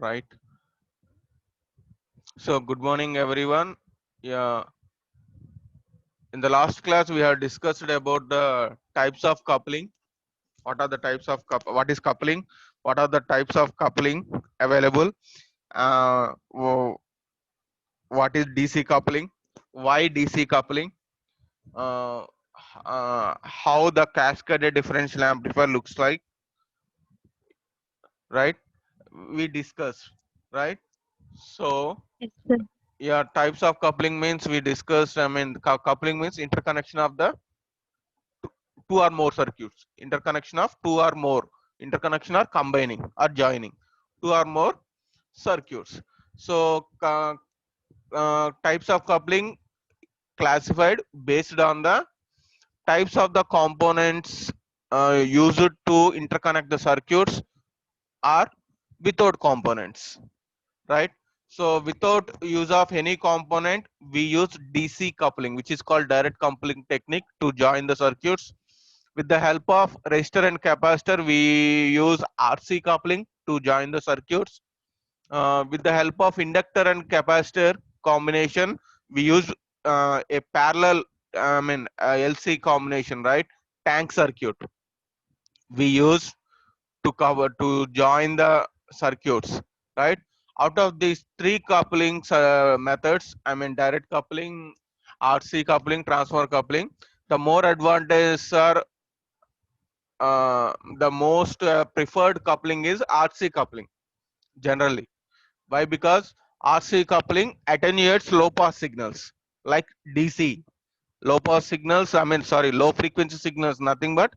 Right. So good morning, everyone. Yeah. In the last class, we have discussed about the types of coupling. What are the types of what is coupling? What are the types of coupling available? What is DC coupling? Why DC coupling? Uh, how the cascaded differential amplifier looks like, right? We discussed, right? So Yes, sir. yeah, types of coupling means we discussed. I mean, coupling means interconnection of the two or more circuits. Interconnection of two or more. Interconnection or combining or joining two or more circuits. So types of coupling classified based on the types of the components used to interconnect the circuits or without components, right? So without use of any component, we use DC coupling, which is called direct coupling technique, to join the circuits. With the help of resistor and capacitor, we use RC coupling to join the circuits. With the help of inductor and capacitor combination, we use a parallel, LC combination, right? Tank circuit we use to cover to join the circuits, right? Out of these three couplings methods, I mean direct coupling, RC coupling, transfer coupling, the more advantages are the most preferred coupling is RC coupling generally. Why? Because RC coupling attenuates low pass signals like DC. Low pass signals, low frequency signals, nothing but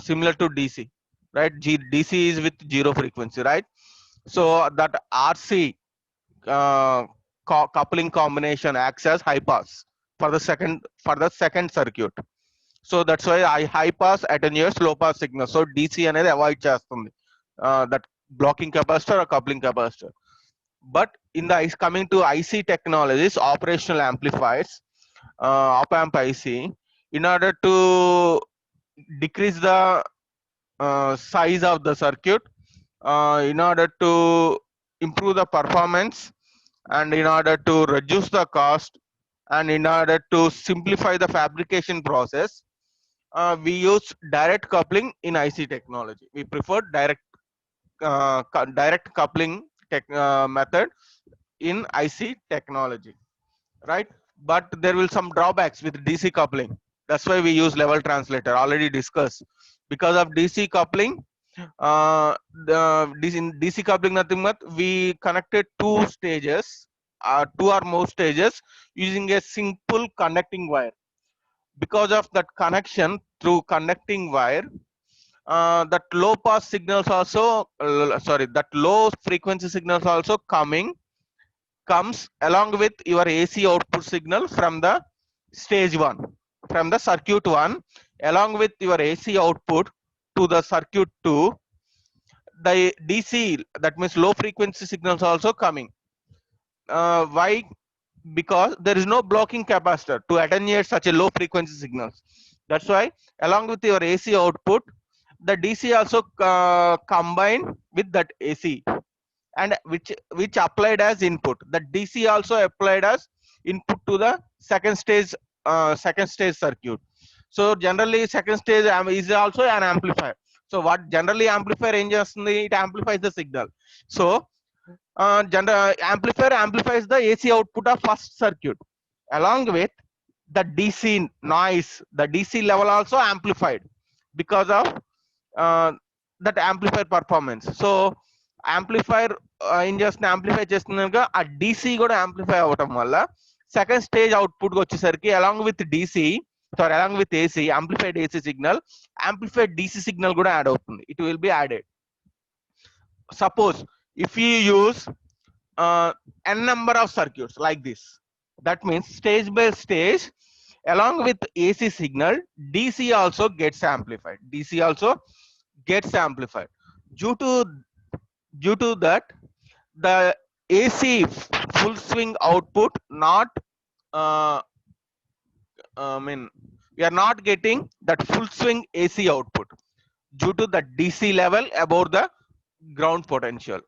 similar to DC, right? DC is with zero frequency, right? So that RC coupling combination acts as high pass for the second circuit. So that's why I high pass attenuates low pass signal. So DC అనేది avoid చేస్తుంది that blocking capacitor or coupling capacitor. But in the coming to IC technologies, operational amplifiers, op amp IC, in order to decrease the size of the circuit, in order to improve the performance, and in order to reduce the cost, and in order to simplify the fabrication process, we use direct coupling in IC technology. We prefer direct coupling method in IC technology, right? But there will some drawbacks with DC coupling. That's why we use level translator, already discussed. Because of DC coupling, in DC coupling, nothing but we connected two stages, two or more stages, using a simple conducting wire. Because of that connection through conducting wire, that low pass signals also, that low frequency signals also comes along with your AC output signal from the stage 1, from the circuit 1, along with your AC output to the circuit 2. The DC, that means low frequency signals also coming. Why? Because there is no blocking capacitor to attenuate such a low frequency signals. That's why along with your AC output, the DC also combine with that AC, and which applied as input. The DC also applied as input to the second stage circuit. So generally second stage is also an amplifier. So what generally amplifier ఏం చేస్తుంది? It amplifies the signal. So amplifier amplifies the AC output of first circuit along with the DC noise. The DC level also amplified because of that amplifier performance. So amplifier ఏం చేస్తుంది? amplify చేస్తున్నాక ఆ DC కూడా amplify అవటం వల్ల second stage output వచ్చేసరికి along with DC, sorry, along with AC, amplified AC signal, amplified DC signal కూడా add అవుతుంది. It will be added. Suppose if you use n number of circuits like this, that means stage by stage, along with AC signal, DC also gets amplified. DC also gets amplified. Due to that, the AC full swing output not uh, we are not getting that full swing AC output due to the DC level above the ground potential.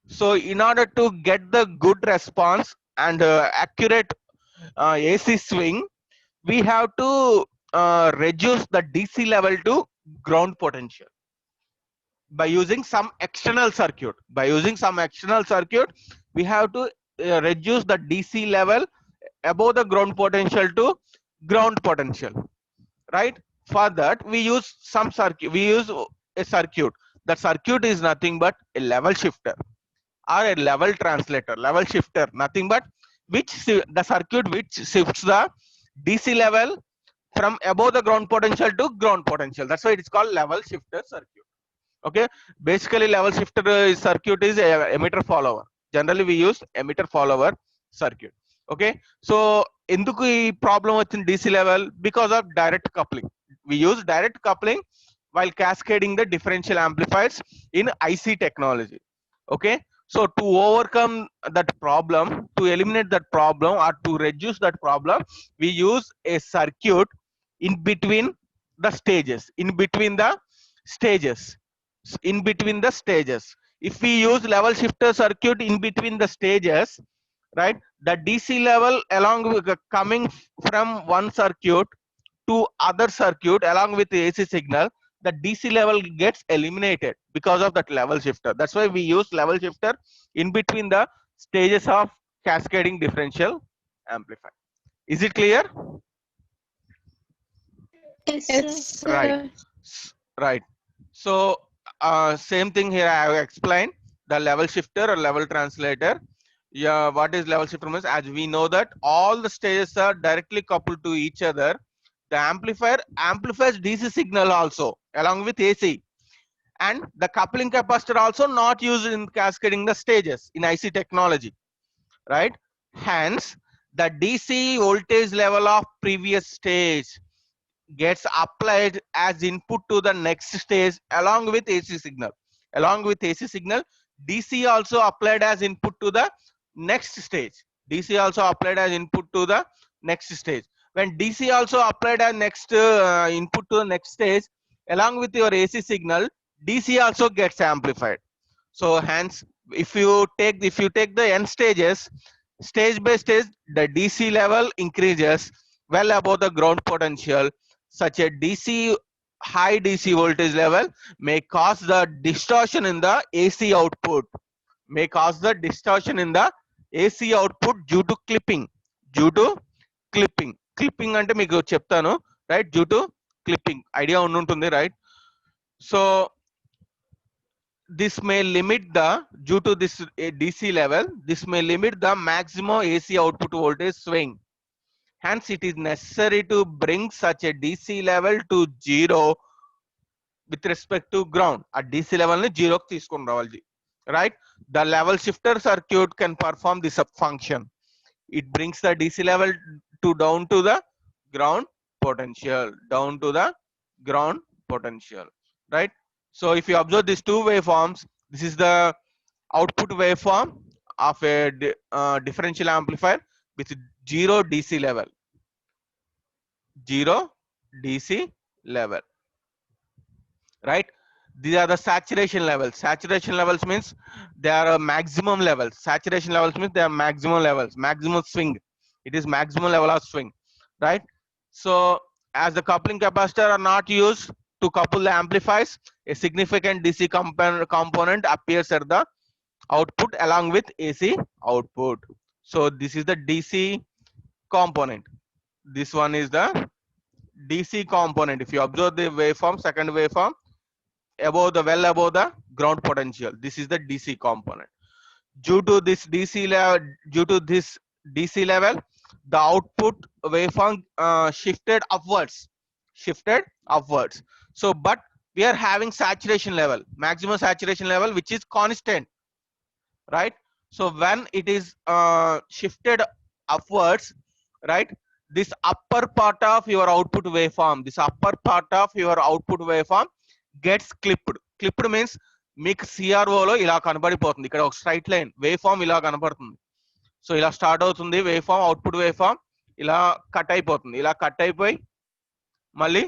So in order to get the good response and accurate AC swing, we have to reduce the DC level to ground potential by using some external circuit. By using some external circuit, we have to reduce the DC level above the ground potential to ground potential, right? For that, we use some circuit. We use a circuit. The circuit is nothing but a level shifter or a level translator, level shifter, nothing but the circuit which shifts the DC level from above the ground potential to ground potential. That's why it is called level shifter circuit. Okay, basically level shifter circuit is a emitter follower. Generally we use emitter follower circuit. Okay, so ఎందుకు ఈ problem వచ్చింది DC level? Because of direct coupling. We use direct coupling while cascading the differential amplifiers in IC technology. Okay, so to overcome that problem, to eliminate that problem or to reduce that problem, we use a circuit in between the stages, in between the stages, in between the stages. If we use level shifter circuit in between the stages, right, the DC level along with coming from one circuit to other circuit along with the AC signal, the DC level gets eliminated because of that level shifter. That's why we use level shifter in between the stages of cascading differential amplifier. Is it clear? Yes, Yes, sir. Right. Right. So same thing here. I have explained the level shifter or level translator. Yeah, what is level shifter means? As we know that all the stages are directly coupled to each other, the amplifier amplifies DC signal also along with AC, and the coupling capacitor also not used in cascading the stages in IC technology, right? Hence, the DC voltage level of previous stage gets applied as input to the next stage along with AC signal. Along with AC signal, DC also applied as input to the next stage. DC also applied as input to the next stage. When DC also applied as next input to the next stage, along with your AC signal, DC also gets amplified. So hence, if you take the n stages, stage by stage, the DC level increases well above the ground potential. Such a high DC voltage level may cause the distortion in the AC output. May cause the distortion in the AC output due to clipping. Due to clipping. Clipping అంటే మీకు చెప్తాను, right? Due to clipping. Idea ఉంటుంది, right? So this may limit the, due to this DC level, this may limit the maximum AC output voltage swing. Hence, it is necessary to bring such a DC level to zero with respect to ground. A DC level ni zero ki తీసుకొని రావాలి, right? The level shifter circuit can perform this function. It brings the DC level to down to the ground potential, down to the ground potential, right? So if you observe these two waveforms, this is the output waveform of a differential amplifier with zero DC level. Zero DC level, right? These are the saturation levels. Saturation levels means they are a maximum levels. Saturation levels means they are maximum levels, maximum swing. It is maximum level of swing, right? So as the coupling capacitor are not used to couple the amplifiers, a significant DC component appears at the output along with AC output. So this is the DC component. This one is the DC component. If you observe the waveform, second waveform, above the above the ground potential, this is the DC component. Due to this DC level, the output waveform shifted upwards. So but we are having saturation level, maximum saturation level, which is constant, right? So when it is shifted upwards, right, this upper part of your output waveform, gets clipped. Clipped means మీకు సిఆర్ఓలో ఇలా కనబడిపోతుంది, ఇక్కడ ఒక straight line wave form ఇలా కనబడుతుంది. So ఇలా start అవుతుంది waveform, output waveform ఇలా cut అయిపోతుంది, ఇలా కట్ అయిపోయి మళ్ళీ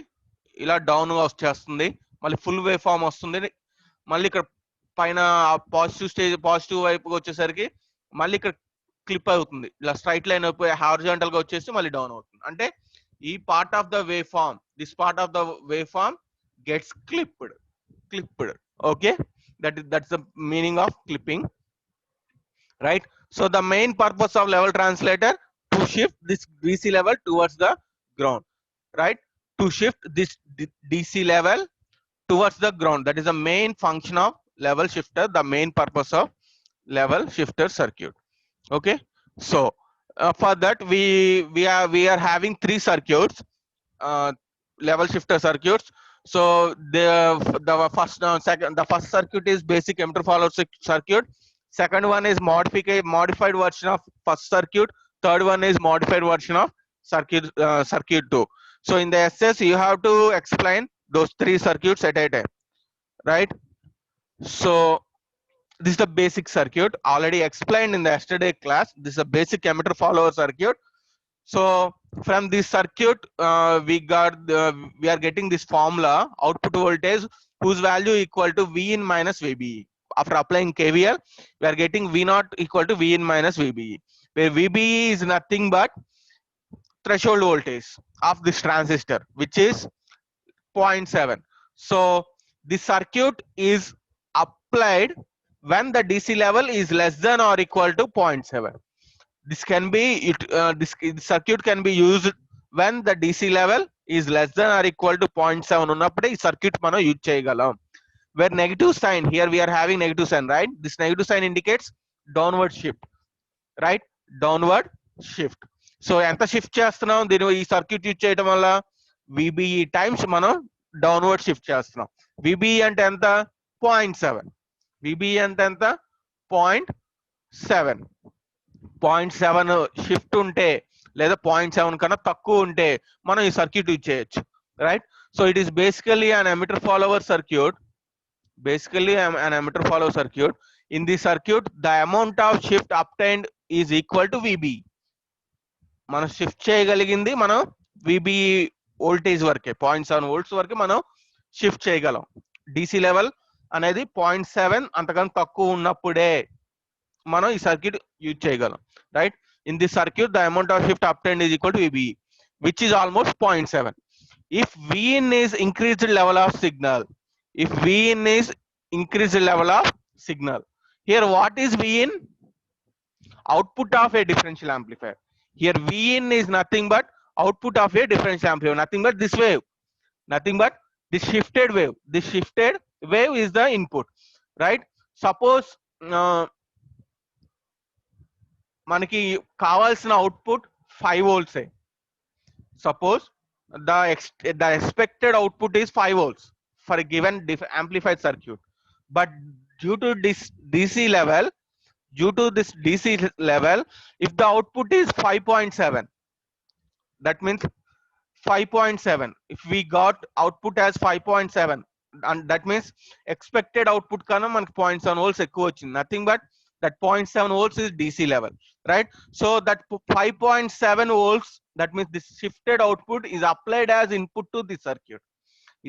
ఇలా డౌన్ వచ్చేస్తుంది, మళ్ళీ ఫుల్ వేవ్ ఫామ్ వస్తుంది, మళ్ళీ ఇక్కడ పైన పాజిటివ్ వైపుకి వచ్చేసరికి మళ్ళీ ఇక్కడ క్లిప్ అవుతుంది, ఇలా స్ట్రైట్ లైన్ అయిపోయి హారిజాంటల్ గా వచ్చేసి మళ్ళీ డౌన్ అవుతుంది. అంటే ఈ part of the wave form, this part of the wave form gets clipped. Okay, that's the meaning of clipping, right? So the main purpose of level translator to shift this DC level towards the ground, right? To shift this DC level towards the ground, that is the main function of level shifter, the main purpose of level shifter circuit. Okay, so for that we are having three circuits, level shifter circuits. So the first circuit is basic emitter follower circuit. Second one is modified version of first circuit. Third one is modified version of circuit 2. So in the SS you have to explain those three circuits at a time, right? So this is the basic circuit already explained in the yesterday class. This is a basic emitter follower circuit. So from this circuit we are getting this formula, output voltage whose value equal to V in minus VBE. After applying KVL we are getting V naught equal to V in minus VBE, where VBE is nothing but threshold voltage of this transistor, which is 0.7. So this circuit is applied when the DC level is less than or equal to 0.7. This can be this circuit can be used when the DC level is less than or equal to 0.7 ఉన్నప్పుడే ఈ circuit మనం use చేయగలం. Where negative sign, here we are having negative sign, right? This negative sign indicates downward shift, right? Downward shift. So ఎంత shift చేస్తున్నాం దీని ఈ circuit use చేయడం వల్ల? VBE టైమ్స్ మనం డౌన్వర్డ్ షిఫ్ట్ చేస్తున్నాం. VBE అంటే ఎంత? 0.7. VBE అంటే ఎంత? 0.7. 0.7 షిఫ్ట్ ఉంటే లేదా 0.7 కన్నా తక్కువ ఉంటే మనం ఈ సర్క్యూట్ యూజ్ చేయొచ్చు, right? So it is basically an emitter follower circuit. Basically an emitter follower circuit. In this circuit the amount of shift obtained is equal to VBE. మనం షిఫ్ట్ చేయగలిగింది మనం VBE వోల్టేజ్ వరకే, 0.7 volts వరకే మనం shift చేయగలం. DC level అనేది 0.7 అంతకన్నా తక్కువ ఉన్నప్పుడే మనం ఈ సర్క్యూట్ యూజ్ చేయగలం, right? In this circuit the amount of shift obtained is equal to VBE, which is almost 0.7. If Vin is increased level of signal, if Vin is increased level of signal, here what is Vin? Output of a differential amplifier. Here Vin is nothing but output of a differential amplifier, nothing but this wave, nothing but this shifted wave. This shifted wave is the input, right? Suppose మనకి కావాల్సిన output 5 volts. Suppose the expected output is 5 volts for a given amplified circuit, but due to this DC level, if the output is 5.7, that means 5.7, if we got output as 5.7, and that means expected output కన్నా మనకి 0.7 volts ఎక్కువ వచ్చింది, nothing but that 0.7 volts is DC level, right? So that 5.7 volts, that means this shifted output is applied as input to this circuit,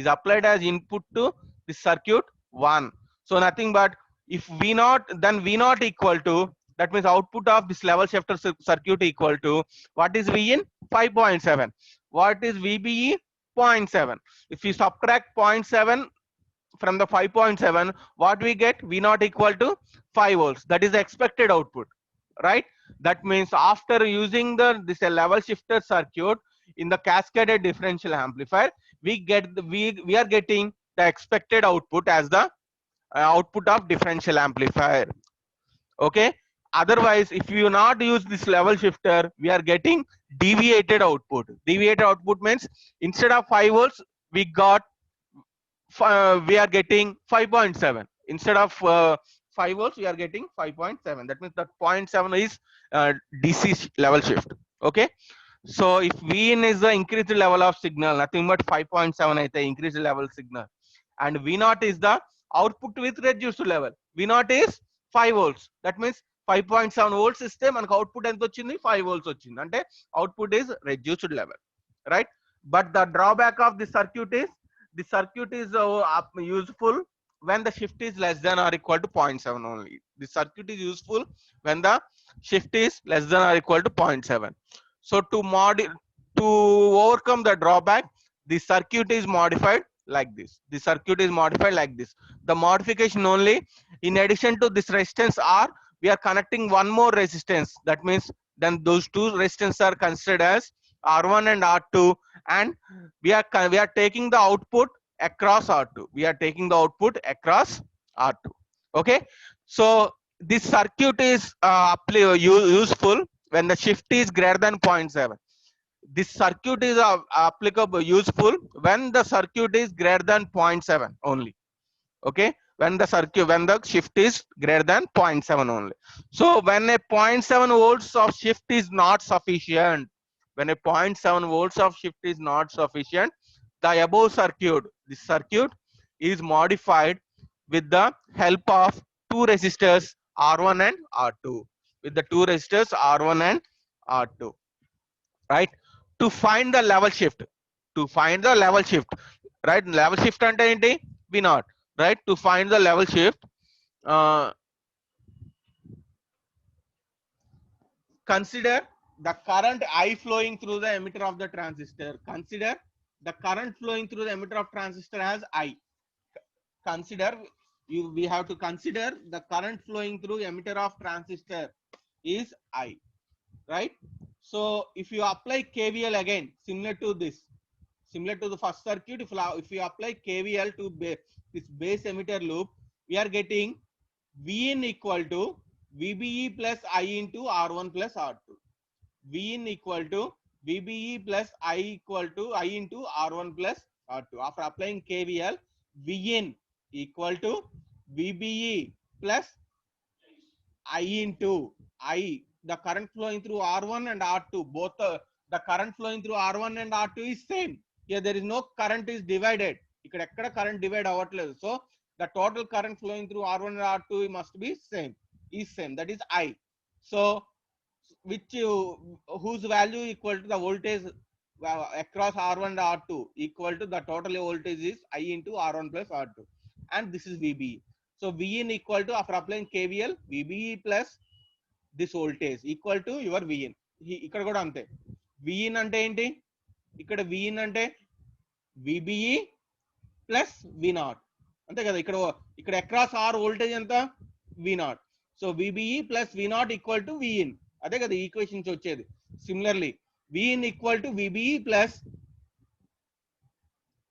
is applied as input to this circuit 1. So nothing but if V naught, then V naught equal to, that means output of this level shifter circuit equal to, what is V in? 5.7. What is VBE? 0.7. If you subtract 0.7 from the 5.7, what we get? V naught equal to 5 volts. That is the expected output, right? That means after using this level shifter circuit in the cascaded differential amplifier, we are getting the expected output as the output of differential amplifier. Okay, otherwise if you not use this level shifter, we are getting deviated output. Deviated output means instead of 5 volts we are getting 5.7. Instead of 5 volts we are getting 5.7. that means that 0.7 is DC level shift. Okay, so if Vin is the increased level of signal, nothing but 5.7 అయితే increased level signal, and V naught is the output with reduced level. V naught is 5 volts, that means 5.7 volts ఇస్తే మనకు output ఎంత వచ్చింది? 5 volts వచ్చింది, అంటే output is reduced level, right? But the drawback of the circuit is useful when the shift is less than or equal to 0.7 only. The circuit is useful when the shift is less than or equal to 0.7. So to overcome the drawback, the circuit is modified like this. The circuit is modified like this. The modification only, in addition to this resistance R, we are connecting one more resistance. That means then those two resistances are considered as R1 and R2, and we are taking the output across R2. We are taking the output across R2. Okay, so this circuit is useful when the shift is greater than 0.7. This circuit is applicable useful when the circuit is greater than 0.7 only. Okay, when the shift is greater than 0.7 only. So when a 0.7 volts of shift is not sufficient, when a 0.7 volts of shift is not sufficient, the above circuit, this circuit is modified with the help of two resistors R1 and R2, with the two resistors R1 and R2, right? To find the level shift, to find the level shift, right? Level shift ante enti V naught, right? To find the level shift, uh, consider the current I flowing through the emitter of the transistor. Consider the current flowing through the emitter of transistor as I. Consider, we have to consider the current flowing through emitter of transistor is I, right? So if you apply KVL again, similar to this, similar to the first circuit, if you apply KVL to this base emitter loop, we are getting Vin equal to VBE plus I into R1 plus R2. Vin equal to VBE plus I equal to I into R1 plus R2. After applying KVL, Vin equal to VBE plus I into I. The current flowing through R1 and R2, both the current flowing through R1 and R2 is same. Here there is no current is divided. ఇక్కడ ఎక్కడ current divide అవ్వట్లేదు. So the total current flowing through R1 and R2 must be same. Is same. That is I. So whose value equal to the voltage across R1 and R2 equal to the total voltage is I into R1 plus R2, and this is VBE. So Vin equal to, after applying KVL, VBE plus this voltage equal to your Vin. ఇక్కడ కూడా అంతే. Vin అంటే ఏంటి? ఇక్కడ Vin అంటే VBE plus V0 అంతే కదా. ఇక్కడ అక్రాస్ R వోల్టేజ్ ఎంత? V0. So VBE plus V0 equal to Vin. అదే కదా ఈక్వేషన్స్ వచ్చేది. Similarly Vin equal to VBE plus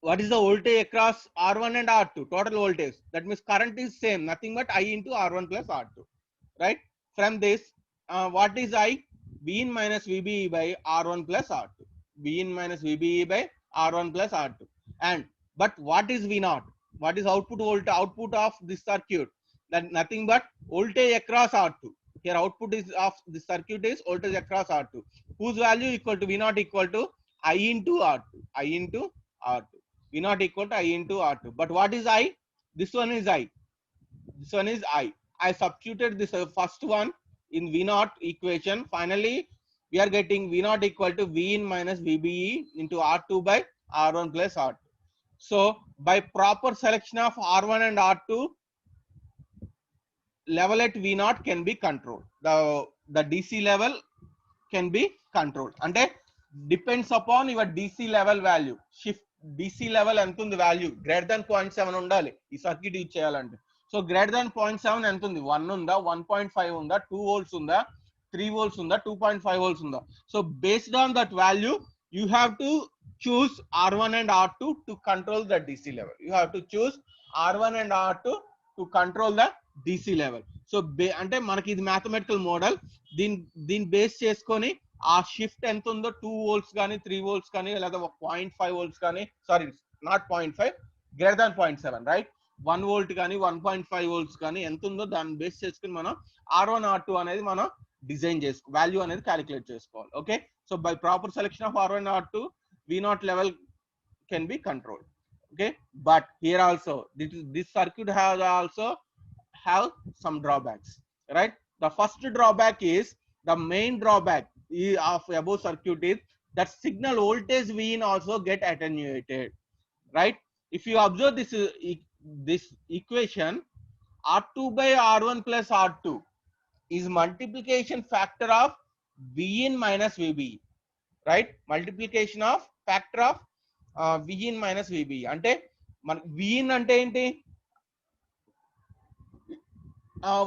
what is the voltage across R1 and R2? Total voltage. That means current is same, nothing but I into R1 plus R2, right? From this, what is I? Vin minus VBE by R1 plus R2. Vin minus VBE by R1 plus R2. And but what is V0? What is output voltage? Output of this circuit? That nothing but voltage across R2. Here output is of the circuit is voltage across R2, whose value equal to V0 equal to I into R2. I into R2. V0 equal to I into R2. But what is I? This one is I. This one is I. I substituted this first one in V0 equation. Finally, we are getting V0 equal to Vin minus VBE into R2 by R1 plus R2. So by proper selection of R1 and R2, level at V0 can be controlled. The DC level can be controlled. And depends upon your DC level value. Shift DC level ఎంత ఉంది value greater than 0.7 ఉండాలి ఈ circuit use చేయాలంటే. So greater than 0.7 ఎంత ఉంది? 1 ఉందా, 1.5 ఉందా, 2 volts ఉందా, 3 volts ఉందా, 2.5 volts ఉందా? So based on that value you have to choose R1 and R2 to control the DC level. You have to choose R1 and R2 to control the DC level. So అంటే మనకి ఇది mathematical model. దీన్ని base చేసుకొని ఆ shift ఎంత ఉందో 2 volts కానీ 3 volts కానీ లేదా 0.5 volts కానీ, sorry not 0.5, greater than 0.7, right? 1 volt కానీ 1.5 volts కానీ ఎంత ఉందో దాన్ని బేస్ చేసుకుని మనం R1 R2 అనేది మనం డిజైన్ వాల్యూ అనేది క్యాలిక్యులేట్ చేసుకోవాలి. Okay, so by proper selection of R1 R2, V0 level can be controlled. Okay, but here also this circuit has also have some drawbacks, right? The first drawback is, the main drawback of above circuit is that signal voltage Vin also get attenuated, right? If you observe this equation R2 by R1 plus R2 is multiplication factor of V in minus VB, right? Multiplication of factor of V in minus VB. Ante V in ante enti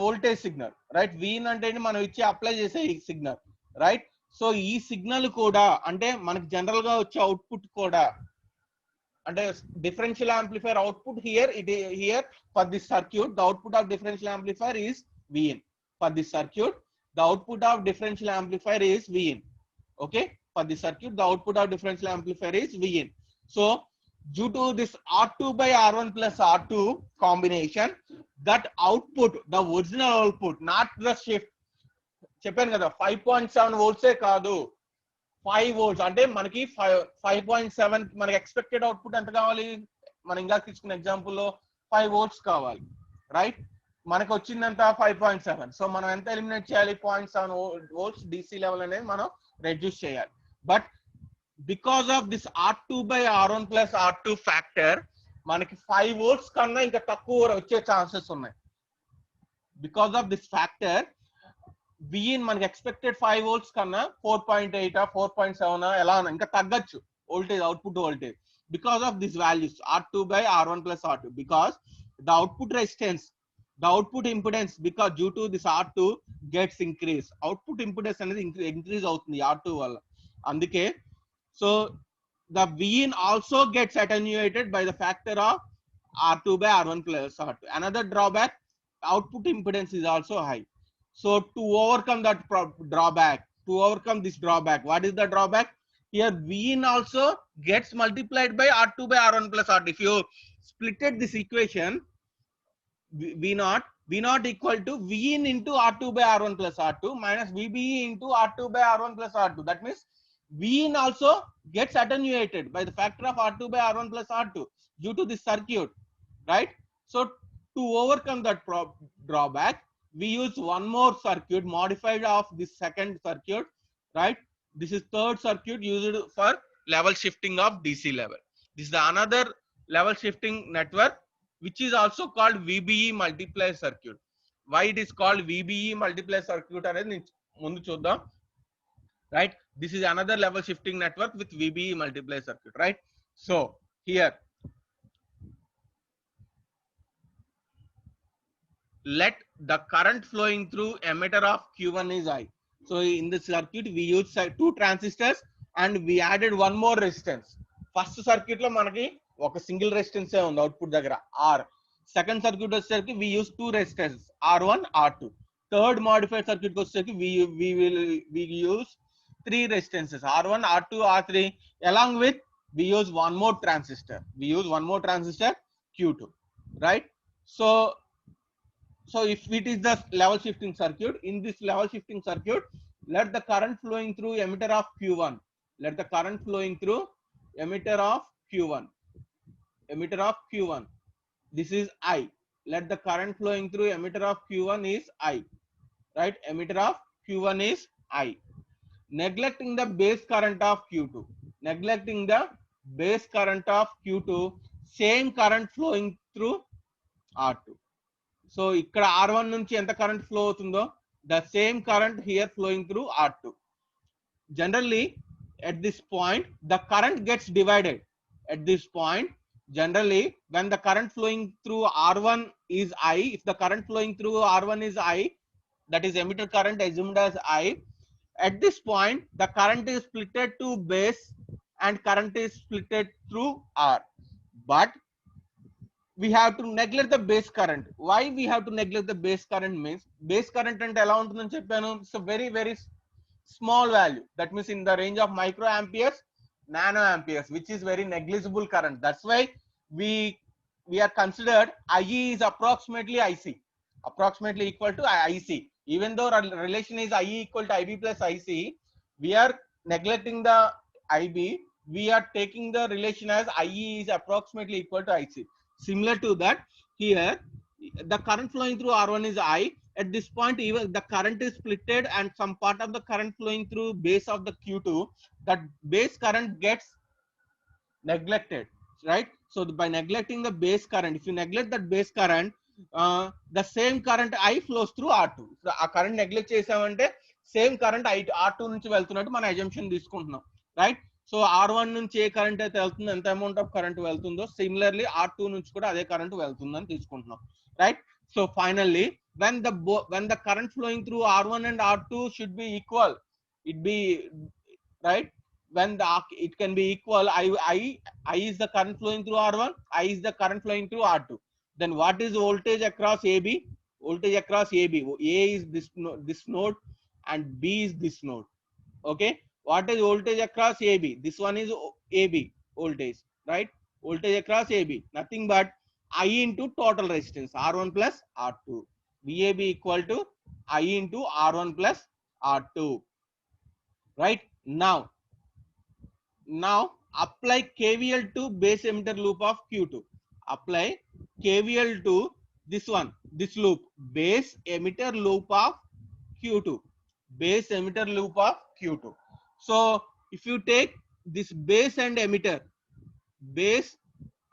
voltage signal, right? V in ante మనం ఇచ్చి apply చేసే ఈ signal, right? So ఈ signal కూడా అంటే మనకి general గా వచ్చే అవుట్పుట్ కూడా అంటే differential amplifier output here for this circuit the output of differential amplifier is Vin. For this circuit the output of differential amplifier is Vin. Okay, for this circuit the output of differential amplifier is Vin. So due to this R2 by R1 plus R2 combination, that output, the original output, not the shift, చెప్పాను కదా 5.7 volts కాదు 5 volts అంటే మనకి 5.7 మనకి expected output ఎంత కావాలి? మనం ఇంకా తీసుకున్న ఎగ్జాంపుల్ లో 5 volts కావాలి, రైట్? మనకు వచ్చిందంత 5.7. సో మనం ఎంత ఎలిమినేట్ చేయాలి? 0.7 volts DC లెవెల్ అనేది మనం రెడ్యూస్ చేయాలి. But because of this R2 by R1 plus R2 factor మనకి 5 volts కన్నా ఇంకా తక్కువ వచ్చే ఛాన్సెస్ ఉన్నాయి. Because of this factor Vin మనకి ఎక్స్పెక్టెడ్ 5 volts కన్నా 4.8 4.7 ఎలా ఇంకా తగ్గచ్చు voltage, output voltage, because of this values R2 by R1 plus R2. Because the output resistance, the output impedance, because due to this R2 gets increased, output impedance అనేది increase అవుతుంది R2 వల్ల, అందుకే. So the Vin also gets attenuated by the factor of R2 by R1 plus R2. Another drawback, output impedance is also high. So to overcome that drawback, what is the drawback? Here Vin also gets multiplied by R2 by R1 plus R2. If you splitted this equation, V0 equal to Vin into R2 by R1 plus R2 minus VBE into R2 by R1 plus R2. That means Vin also gets attenuated by the factor of R2 by R1 plus R2 due to this circuit, right? So to overcome that drawback, we use one more circuit modified of this second circuit, right? This is third circuit used for level shifting of DC level. This is the another level shifting network which is also called VBE multiplier circuit. Why it is called VBE multiplier circuit అనేది ముందు చూద్దాం, right? This is another level shifting network with VBE multiplier circuit, right? So here let the current flowing through emitter of Q1 is I. So in this circuit we use 2 transistors and we added one more resistance. First circuit lo manaki oka single resistance e undi output dagara R. Second circuit వచ్చేసరికి we use 2 resistors R1 R2. Third modified circuit వచ్చేసరికి we use 3 resistances R1 R2 R3 along with we use one more transistor. Q2, right? So if it is the level shifting circuit, in this level shifting circuit, let the current flowing through emitter of Q1. This is I. Let the current flowing through emitter of Q1 is I, right? Emitter of Q1 is I. Neglecting the base current of Q2, same current flowing through R2. So ఇక్కడ R1 నుంచి ఎంత current flow అవుతుందో the same current here flowing through R2. Generally at this point the current gets divided. Generally when the current flowing through R1 is I, if the current flowing through R1 is I, that is emitter current assumed as I, at this point the current is splitted to base and current is splitted through R. But we have to neglect the base current. Why we have to neglect the base current means, base current అంటే ఎలా ఉంటుందని చెప్పాను, it's a very very small value. That means in the range of microamperes, nanoamperes, which is very negligible current. That's why we are considered IE is approximately IC, approximately equal to IC. Even though relation is IE equal to IB plus IC, we are neglecting the IB. We are taking the relation as IE is approximately equal to IC. Similar to that, here the current flowing through R1 is I. At this point, even the current is splitted and some part of the current flowing through base of the Q2, that base current gets neglected, right? So by neglecting the base current, if you neglect that base current, the same current I flows through R2. So ఆ current neglect చేసామంటే same current R2 నుంచి వెళ్తున్నట్టు మన assumption తీసుకుంటున్నాం, right? So R1 నుంచి ఏ current అయితే వెళ్తుందో, ఎంత అమౌంట్ ఆఫ్ కరెంట్ వెళ్తుందో, సిమిలర్లీ R2 నుంచి కూడా అదే కరెంట్ వెళ్తుందని తీసుకుంటున్నాం, right? So finally, when the current flowing through R1 and R2 should be equal, it be right. When it can be equal, I is the current flowing through R1, I is the current flowing through R2. Then what is voltage across AB? Voltage across AB. A is this node and B is this node. Okay. What is voltage across AB? This one is AB voltage, right? Voltage across AB. Nothing but I into total resistance R1 plus R2. VAB equal to I into R1 plus R2. Right? Now apply KVL to base emitter loop of Q2. Apply KVL to this one, this loop, base emitter loop of Q2. Base emitter loop of Q2. So if you take this base and emitter, base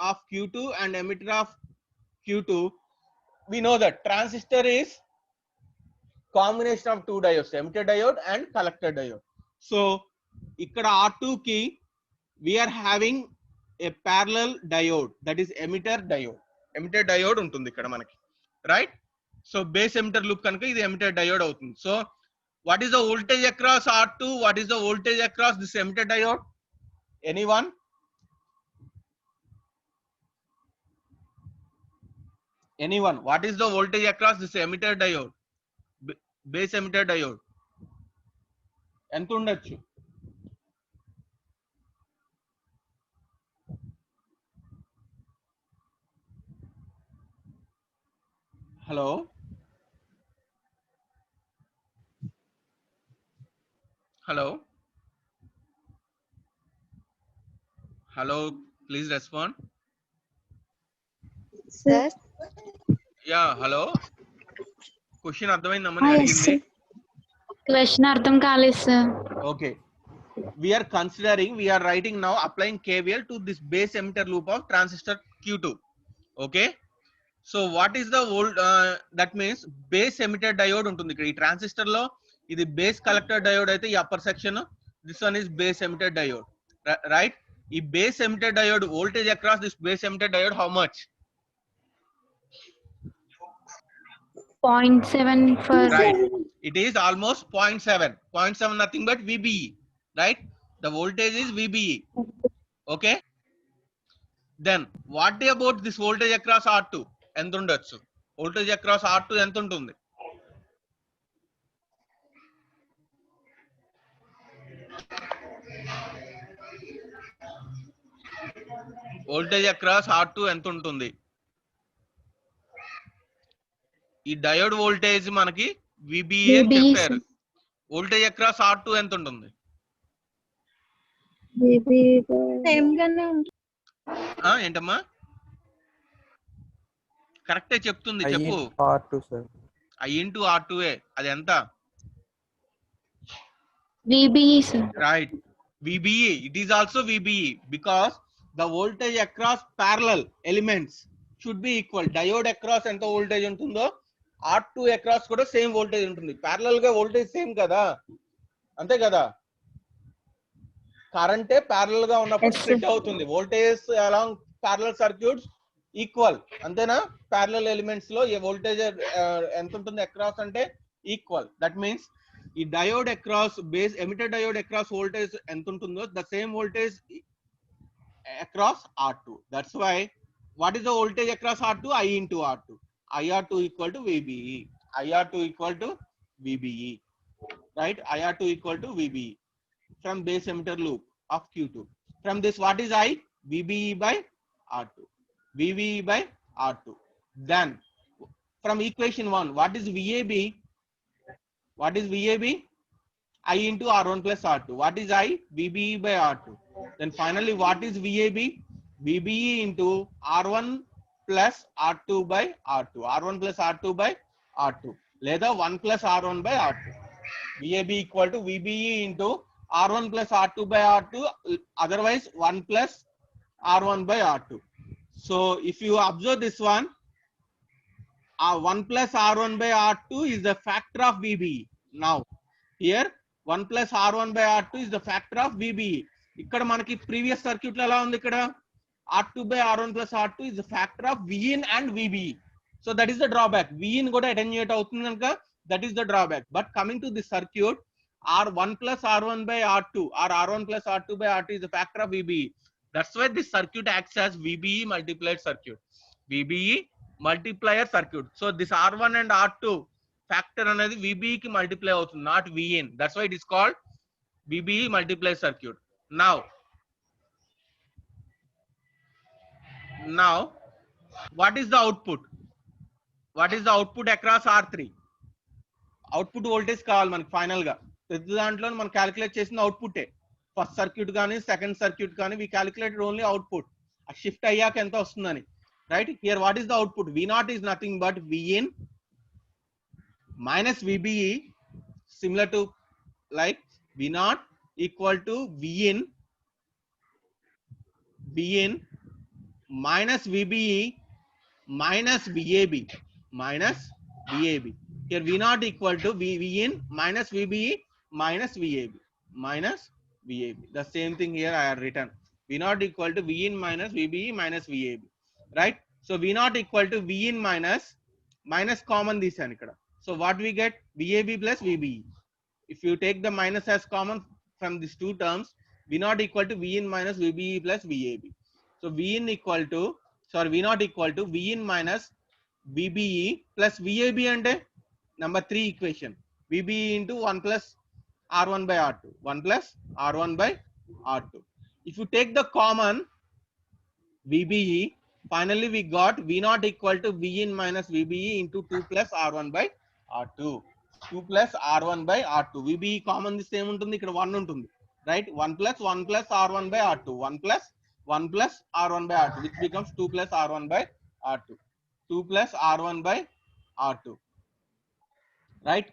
of Q2 and emitter of Q2, we know that transistor is combination of two diodes, emitter diode and collector diode. So ఇక్కడ R2 కి we are having a parallel diode, that is emitter diode. Emitter diode ఉంటుంది ఇక్కడ మనకి, right? So base emitter loop కనుక ఇది emitter diode అవుతుంది. So what is the voltage across R2? What is the voltage across this emitter diode? Anyone? What is the voltage across this emitter diode, base emitter diode? ఎంత ఉండొచ్చు? Hello? Hello, please respond. Sir. Yeah, hello. Question అర్థమైందమ్మా నేను అడిగింది? Question అర్థం కాలేదు sir. Okay. We are writing now applying KVL to this base emitter loop of transistor Q2. Okay. So what is the that means base emitter diode ఉంటుంది ఇక్కడ ఈ transistor లో. ఇది బేస్ కలెక్టర్ డయోడ్ అయితే ఈ upper section, this one is base emitter diode, right? ఈ base emitter diode voltage across this base emitter diode how much? 0.7 for right. It is almost 0.7. 0.7 nothing but VBE, right? The voltage is VBE. Okay. Then what about this voltage across R2? ఎంత ఉండొచ్చు? Voltage across R2 ఎంత ఉంటుంది? Voltage across R2 ఎంత ఉంటుంది? ఈ diode voltage మనకి VBE అని చెప్పారు. వోల్టేజ్ అక్రాస్ R2 ఎంత ఉంటుంది? ఏంటమ్మా? కరెక్టే చెప్తుంది, చెప్పు. I into R2A. అది ఎంత? VBE sir. Right. VBE. It is also VBE because the voltage across parallel elements should be equal. Diode across ఎంత వోల్టేజ్ ఉంటుందో R2 across కూడా సేమ్ వోల్టేజ్ ఉంటుంది. ప్యారలల్ గా వోల్టేజ్ సేమ్ కదా, అంతే కదా? కరెంటే ప్యారలల్ గా ఉన్నప్పుడు స్ప్లిట్ అవుతుంది. Voltage along parallel circuits equal, అంతేనా? ప్యారలల్ ఎలిమెంట్స్ లో ఏ వోల్టేజ్ ఎంత ఉంటుంది అక్రాస్ అంటే ఈక్వల్. దట్ మీన్స్ ఈ diode across base emitter diode across voltage ఎంత ఉంటుందో the same voltage across R2. That's why what is the voltage across R2? I into R2. IR2 equal to VBE. IR2 equal to VBE, right? IR2 equal to VBE from base emitter loop of Q2. From this, what is I? VBE by R2. VBE by R2. Then from equation 1, what is VAB? What is VAB? I into R1 plus R2. What is I? VBE by R2. Then finally, what is VAB? VBE into R1 plus R2 by R2. R1 plus R2 by R2. లేదా 1 plus R1 by R2. VAB equal to VBE into R1 plus R2 by R2. Otherwise 1 plus R1 by R2. So if you observe this one, 1 plus R1 by R2 is the factor of VBE. Now here 1 plus R1 by R2 is the factor of VBE. ఇక్కడ మనకి previous circuit లో ఎలా ఉంది, ఇక్కడ R2 by R1 plus R2 is the factor of Vin and VBE. So that is the drawback. Vin కూడా attenuate అవుతుంది కనుక that is the drawback. But coming to this circuit, R1 plus R1 by R2 or R1 plus R2 by R2 is the factor of VBE. That's why this circuit acts as VBE multiplied circuit. VBE multiplier circuit. So this R1 and R2 factor అనేది VBE కి multiply అవుతుంది, not Vin. That's why it is called VBE multiplier circuit. Now what is the output? What is the output across R3? Output voltage కావాలి మనకి final గా. ప్రతి దాంట్లో మనం calculate చేసిన అవుట్పుటే. ఫస్ట్ సర్క్యూట్ కానీ సెకండ్ సర్క్యూట్ కానీ వి క్యాలిక్యులేటెడ్ ఓన్లీ అవుట్పుట్. ఆ షిఫ్ట్ అయ్యాక ఎంత వస్తుందని. Right, here what is the output? V0 is nothing but Vin minus VBE, similar to like V0 equal to Vin minus VBE minus VAB. Here V0 equal to Vin minus VBE minus VAB. The same thing here I have written. V0 equal to Vin minus VBE minus VAB. Right? So V0 equal to Vin minus common this and ikkada. So what we get? VAB plus VBE. If you take the minus as common from these two terms, V0 equal to Vin minus VBE plus VAB. So V0 equal to Vin minus VBE plus VAB and number 3 equation. VBE into 1 plus R1 by R2. 1 plus R1 by R2. If you take the common VBE, finally we got V0 equal to Vin minus VBE into 2 plus R1 by R2. 2 plus R1 by R2. VBE common the same ఉంటుంది, ఇక్కడ 1 ఉంటుంది. Right? 1 plus R1 by R2. 1 plus R1 by R2, which becomes 2 plus R1 by R2. 2 plus R1 by R2. Right?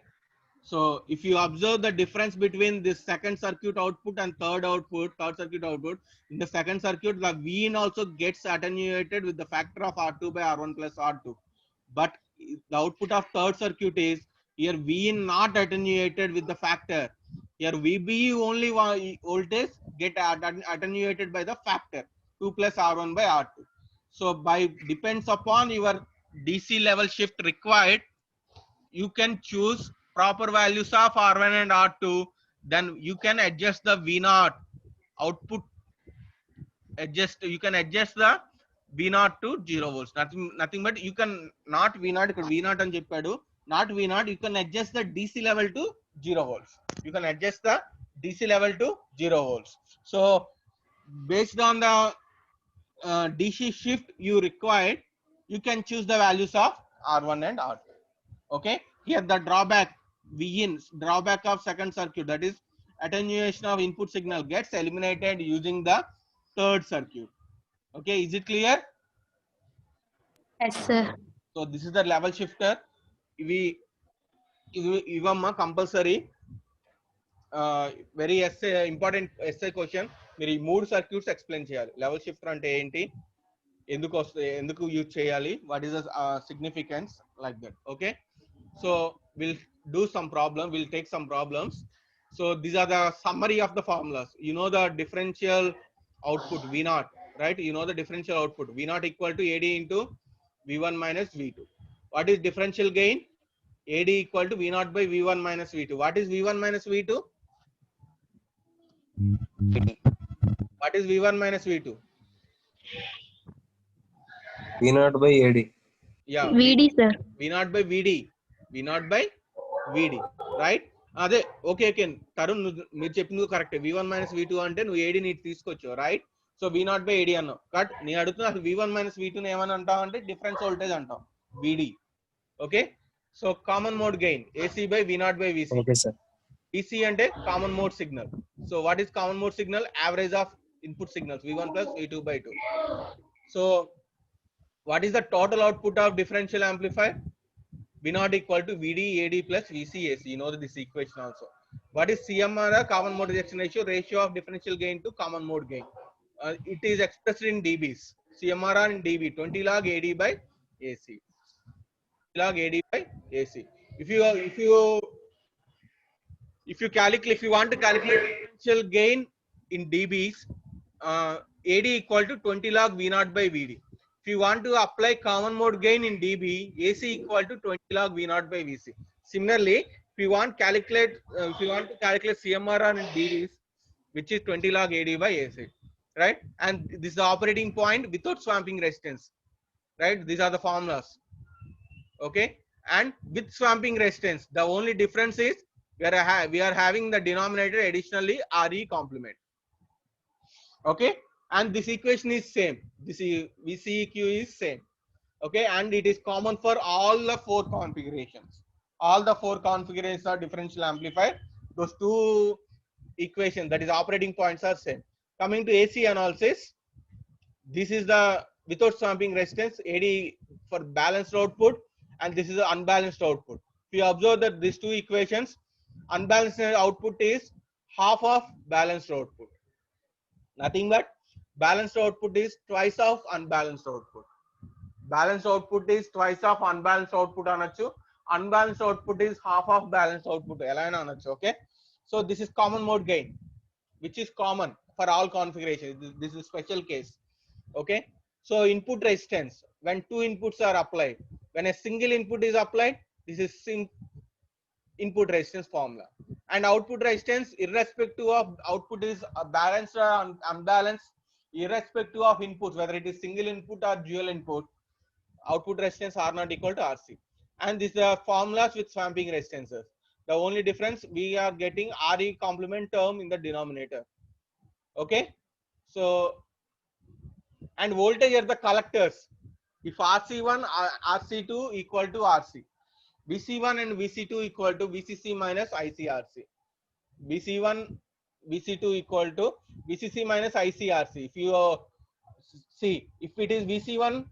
So if you observe the difference between this second circuit output and third circuit output, in the second circuit the Vin also gets attenuated with the factor of R2 by R1 plus R2. But the output of third circuit is here Vin not attenuated with the factor. Here VBE only voltage get attenuated by the factor 2 plus R1 by R2. So by depends upon your DC level shift required, you can choose proper values of R1 and R2. Then you can adjust the V0 output. You can adjust the V0 to 0 volts. Nothing but you can not V0 and cheppadu, not V0. You can adjust the DC level to 0 volts. You can adjust the DC level to 0 volts. So based on the DC shift you required, you can choose the values of R1 and R2. Okay, here the drawback of second circuit, that is attenuation of input signal, gets eliminated using the third circuit. Okay, is it clear? Yes, sir. So this is the level shifter. Ivamma compulsory very important essay question. మీరు ఈ 3 circuits explain చేయాలి. Level shifter అంటే ఏంటి, ఎందుకు use చేయాలి, what is the significance, like that. Okay, so we'll do some problem, we'll take some problems. So these are the summary of the formulas. You know the differential output V0, right? You know the differential output V0 equal to AD into V1 minus V2. What is differential gain? AD equal to V0 by V1 minus V2. What is V1 minus V2? What is V1 minus V2? V0 by AD. Yeah, VD, sir. V0 by VD. V0 by VD, right? అదే okay Tarun, మీరు చెప్పింది correct. V1 minus V2 అంటే నువ్వు AD ని తీసుకోవచ్చు, right? So V0 by AD అన్నావు. Cut, నేను అడుగుతున్నా అసలు V1 minus V2 ని ఏమని అంటావు అంటే డిఫరెన్స్ వోల్టేజ్ అంటాం, VD. Okay, so common mode gain AC by V0 by VC. Okay, sir. DC అంటే common mode signal. So what is common mode signal? Average of input signals V1 plus V2 by 2. So what is the total output of differential amplifier? V0 equal to VD AD plus VC AC. You know this equation also. What is CMR? Common mode rejection ratio of differential gain to common mode gain. It is expressed in dBs. CMRR in dB, 20 log AD by AC. Log AD by AC. If you want to calculate differential gain in dBs, AD equal to 20 log V0 by VD. If you want to apply common mode gain in dB, AC equal to 20 log V0 by VC. Similarly, if you want to calculate CMRR in dBs, which is 20 log AD by AC, right? And this is the operating point without swamping resistance, right? These are the formulas. Okay, and with swamping resistance, the only difference is we are having the denominator additionally Re complement. Okay, and this equation is same. This VCEQ is same. Okay, and it is common for all the four configurations. All the four configurations are differential amplifier. Those two equations, that is operating points, are same. Coming to AC analysis, this is the without swamping resistance AD for balanced output, and this is the unbalanced output. If you observe that these two equations, unbalanced output is half of balanced output. Nothing but balanced output is twice of unbalanced output. Balanced output is twice of unbalanced output anachu. Unbalanced output is half of balanced output. Okay. So this is common mode gain, which is common for all configurations. This is special case. Okay. So input resistance, when two inputs are applied, when a single input is applied, this is input resistance formula. And output resistance, irrespective of output is balanced or unbalanced, irrespective of inputs, whether it is single input or dual input, output resistance R not equal to RC. And these are formulas with swamping resistances. The only difference, we are getting Re complement term in the denominator. Okay. So, and voltage at the collectors, if RC1 RC2 equal to RC, VC1 and VC2 equal to VCC minus ICRC. VC1 VC2 equal to VCC minus ICRC. If you see, if it is VC1,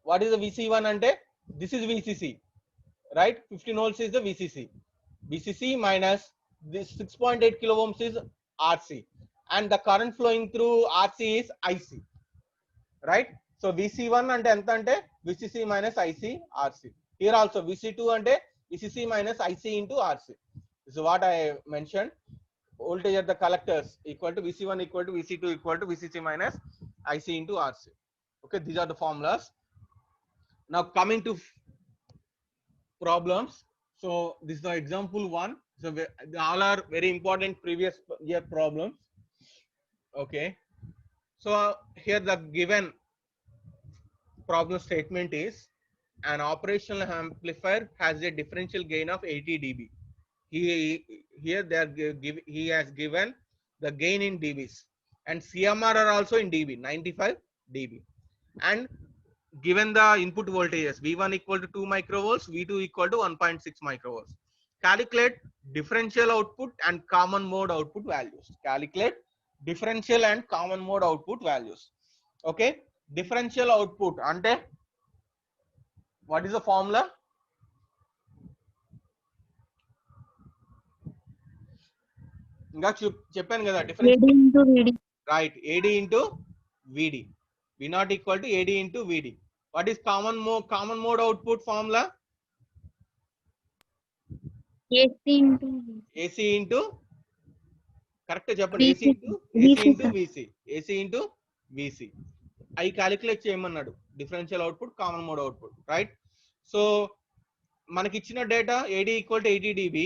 what is the VC1 ante? This is VCC, right? 15 volts is the VCC. VCC minus this 6.8 kilo ohms is RC, and the current flowing through RC is IC, right? So VC1 ante enta ante VCC minus IC RC. Here also VC2 ante VCC minus IC into RC. This is what I mentioned. Voltage at the collectors equal to VC1 equal to VC2 equal to VCC minus IC into RC. Okay, these are the formulas. Now coming to problems. So this is the example one. So all are very important previous year problems. Okay. So here the given problem statement is an operational amplifier has a differential gain of 80 dB. Here he has given the gain in dBs and CMRR also in dB, 95 dB, and given the input voltages V1 equal to 2 microvolts, V2 equal to 1.6 microvolts. Calculate differential output and common mode output values. Calculate differential and common mode output values. Okay, differential output ante what is the formula? ఇంకా చెప్పాను కదా AD into VD. Right, AD into VD. V not equal to AD into VD. What is common mode output formula? AC into AC into, correct చెప్పండి, AC VC. into VC. VC. AC into VC. I calculate చేయమన్నాడు differential output, common mode output, right? So మనకి ఇచ్చిన data AD equal to 80 dB.